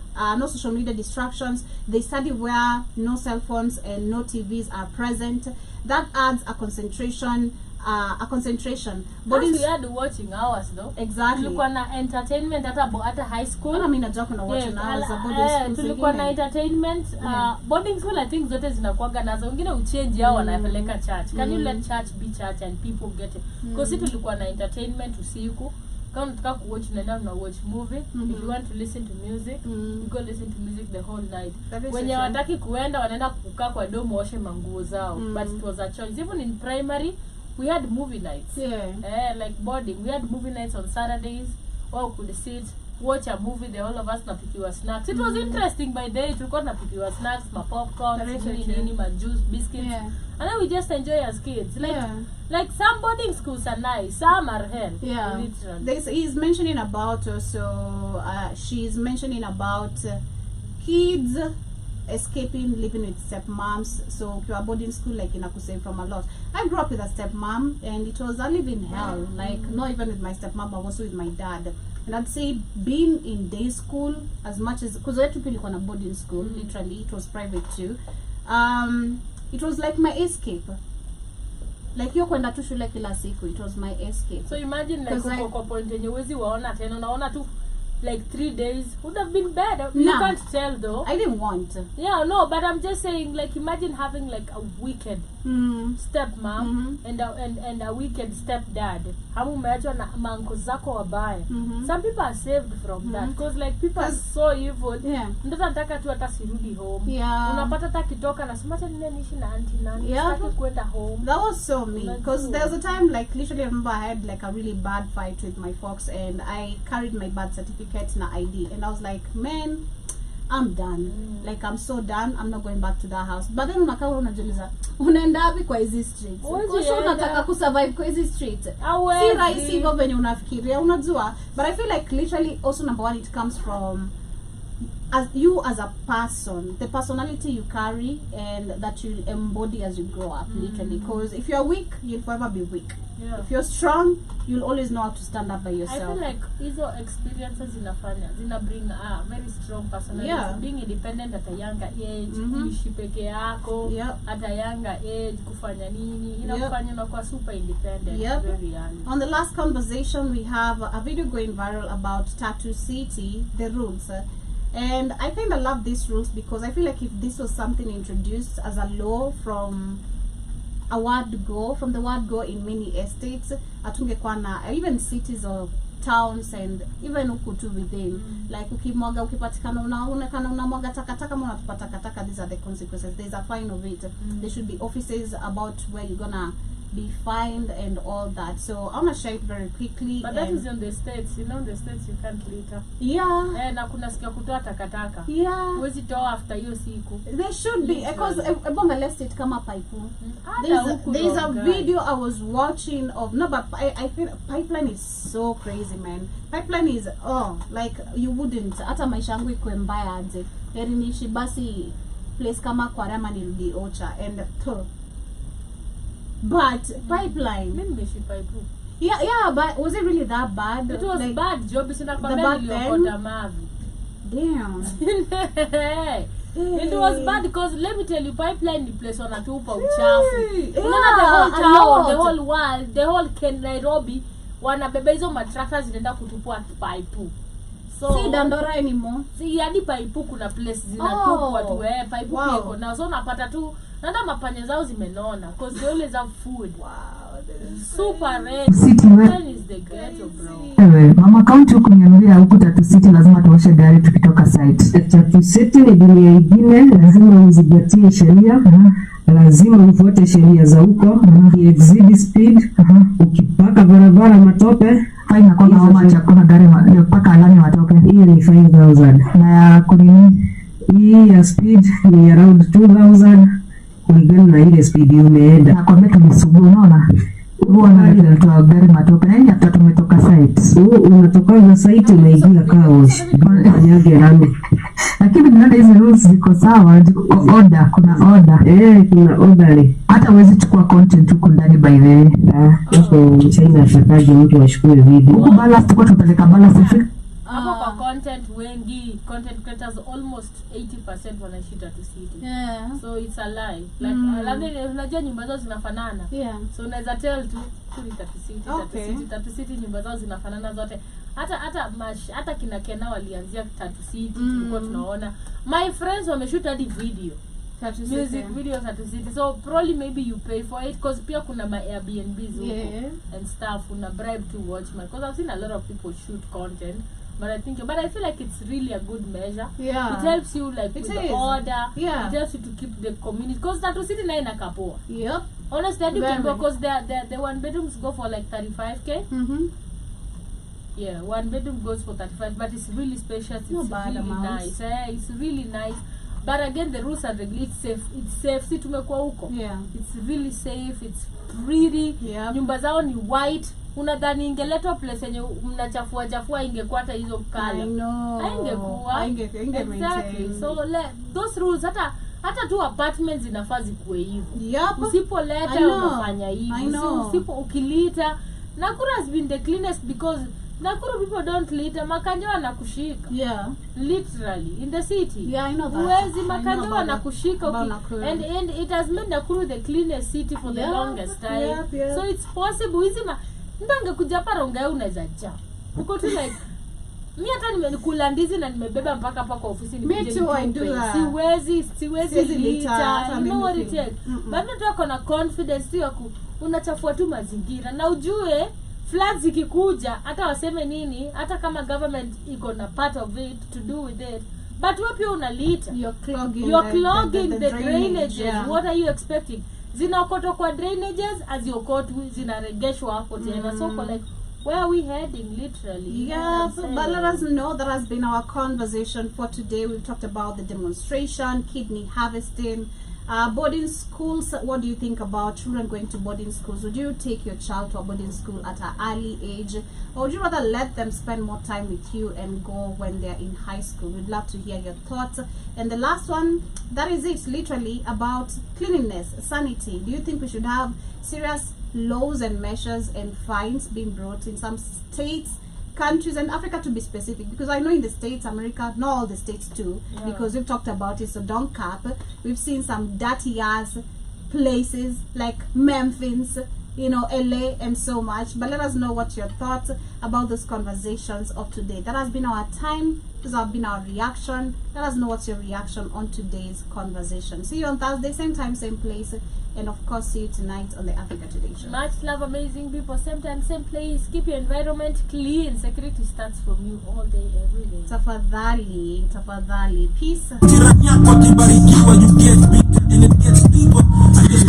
distractions. They study where no cell phones and no TVs are present. That adds a concentration. But we had watching hours though. Exactly. Tulikuwa na entertainment hata high school. I mean najua kuna watching hours za boarding school. Tulikuwa na entertainment. Boarding school I think zote zinakuaga nazo. Wengine uchange hao wanapeleka church. Can you let church be church and people get it? Because tulikuwa na entertainment usiku. Kama unataka kuwatch unaenda watch movie. If you want to listen to music, you go listen to music the whole night. Wenye wataki kuenda wanaenda kukaa kwa domo washe manguo zao. But it was a choice. Even in primary we had movie nights. Yeah. Like boarding. We had movie nights on Saturdays. Or we could sit, watch a movie, the whole of us napikiwa snacks. It was interesting by the way. Tulikuwa napikiwa snacks, ma popcorn, ma juice, biscuits. Yeah. And then we just enjoy as kids. Like some boarding schools are nice, some are hell. Yeah. Literally. He's mentioning about she's mentioning about kids escaping living with stepmoms. So ukiwa boarding school, like inakusave from a lot. I grew up with a stepmom and it was a living hell. Like not even with my stepmom, but also with my dad. And I'd say being in day school as much as, because I had to be on a boarding school, literally it was private too. It was like my escape. Like yo kwenda tu shule kila siku, it was my escape. So imagine like uko kwa point yenye huwezi waona tena, unaona tu like 3 days would have been better. You can't tell though. I didn't want. Yeah, no, but I'm just saying, like imagine having like a wicked stepmom and a wicked stepdad. Hamu umeachwa na manko zako wabaya. Some people are saved from that because like people are so evil. Yeah. Ndio nataka tu hata sirudi home. Yeah. Unapata hata kitoka na sema hata niishi na auntie nani. Sitaki kwenda home. That was so me because there was a time, like literally I remember I had like a really bad fight with my folks and I carried my birth certificate na ID and I was like, man, I'm done. Like I'm so done. I'm not going back to that house. But then unakaa unajiuliza, unaenda wapi kwa hizi streets? Kwa sababu unataka kusurvive kwa hizi streets. Si rahisi hivyo venye unafikiria, unajua. But I feel like literally also number one, it comes from as you as a person, the personality you carry and that you embody as you grow up, literally. Because if you're weak, you'll forever be weak. Yeah. If you're strong, you'll always know how to stand up by yourself. I feel like hizo experiences zina bring a very strong personality. Yeah. Being independent at a younger age, kuishi peke yako, at a younger age, kufanya nini, inakufanya unakuwa super independent, very early. On the last conversation, we have a video going viral about Tattoo City, the rules. And I kind of love these rules because I feel like if this was something introduced as a law from the word go in many estates, atungekuwa na even cities or towns and even huku tu within, like ukimwaga, ukipatikana unaonekana unamwaga takataka, mbona tupata takataka, these are the consequences, there's a fine of it. There should be offices about where you're gonna be fined and all that. So I want to share it very quickly. But that is in the States. You know, in the States you can't litter. Yeah. Na kuna siku kutoa takataka. Yeah. Huwezi toa after hiyo siku. There should be, because ebonga left it kama pipe. There's a video I was watching of, no, but I feel pipeline is so crazy, man. Pipeline is, like you wouldn't, hata maisha yangu ikuwe mbaya aje. Heri niishi basi place kama kwa Rama nirudi Ocha and but pipeline. Yeah, but was it really that bad? It was like, bad job. It's not damn. It was bad because let me tell you, pipeline the place on a tupa uchafu. The whole world, the whole Nairobi, wanabeba hizo matractors zinaenda kutupua pipe. So si Dandora anymore. Si hadi pipe kuna place zinatupwa tu pipe pia na so unapata tu nanda mapanya zao zimenona because they always have food. Super red. City is the ghetto, bro. Mama county huku niambia huku Tattoo City lazima tuoshe gari tukitoka site. Tattoo City ni dunia ingine, lazima uzingatie sheria, lazima ufuate sheria za huko, exceed speed, ukipaka barabara matope, faina kwa kama chakula gari paka alani matope, hiyo ni 5,000. Na ya kunini hii ya speed ni around 2,000 kulingana na ile speed umeenda. Na kwa metu misugu unaona huwa nalitoa gari matope na hata tumetoka site. Unatoka na site unaingia kaosh. Yage rami. Lakini ndio hizo rules ziko sawa, order, kuna order. Kuna order. Hata uwezi chukua content huko ndani by the way. Hapo China shakaji mtu ashukue video. Huko balance tuko tupeleka balance hapo kwa content wengi, content creators almost 80% wanaishi Tattoo City. Yeah. So it's a lie. Like labda unajua nyumba zao zinafanana. Yeah. So unaweza tell tu Tattoo City, Tattoo City nyumba zao zinafanana zote. Hata kina Kena walianzia Tattoo City, tulikuwa tunaona. My friends wameshoot hadi video. Music videos Tattoo City. So probably maybe you pay for it because pia kuna ma Airbnbs and stuff, una bribe to watch because I've seen a lot of people shoot content. But I feel like it's really a good measure. Yeah. It helps you like with the order. Yeah. It helps you to keep the community because Tattoo City na inakapoa. Yep. Honestly, I do Very. because the one bedrooms go for like 35k. Yeah, one bedroom goes for 35, but it's really spacious. It's No bad really amounts. nice. It's really nice. But again, the rules and regulations, it's safe. Si tumekuwa huko. Yeah. It's really safe. It's pretty. Yeah. Nyumba zao ni white. Unadhani ingeletwa place yenye mnachafua ingekuwa hata hizo I color. know. Haingekuwa. Exactly. So those rules hata tu apartments zinafaa zikuwe hivyo. Yep. Usipoleta I know. unafanya hivyo. I know. Ukilita, Nakuru has been the cleanest because Nakuru people don't litter. Makanjo wanakushika. Yeah. Literally in the city. Yeah, I know that. Uwezi I makanjo know about wanakushika. Nakuru. And it has made Nakuru the cleanest city for the longest time. Yep. So it's possible. Hizi ndange kuja hapa Rongai unaweza jaa. Uko tu like mi hata nimekula ndizi na nimebeba mpaka hapa kwa ofisi Me too, I do that. Siwezi lita. You know what it anything. takes. But mtu ako na confidence tu ya unachafua tu mazingira na ujue floods zikikuja hata waseme nini, hata kama government iko na part of it to do with it, but wewe pia unalita. You're clogging the drainages. Yeah. What are you expecting? Zinaokotwa kwa drainages aziokotwi, zinaregeshwa hapo tena. So for like, where are we heading literally? Yeah, but let us know. That has been our conversation for today. We've talked about the demonstration, kidney harvesting, boarding schools. What do you think about children going to boarding schools? Would you take your child to a boarding school at an early age, or would you rather let them spend more time with you and go when they're in high school? We'd love to hear your thoughts. And the last one, that is it, literally about cleanliness, sanity. Do you think we should have serious laws and measures and fines being brought in some states, countries, and Africa to be specific? Because I know in the States, America, not all the states too, because we've talked about it, so don't cap. We've seen some dirty ass places like Memphis, you know, LA, and so much. But let us know what your thoughts about those conversations of today. That has been our time. This has been our reaction. Let us know what's your reaction on today's conversation. See you on Thursday, same time, same place. And of course, see you tonight on the Africa Today Show. Much love, amazing people. Same time, same place. Keep your environment clean. Security starts from you all day, every day. Tafadhali, tafadhali. Peace. Jirani yako akibarikiwa, you get bigger and it gets deeper. I just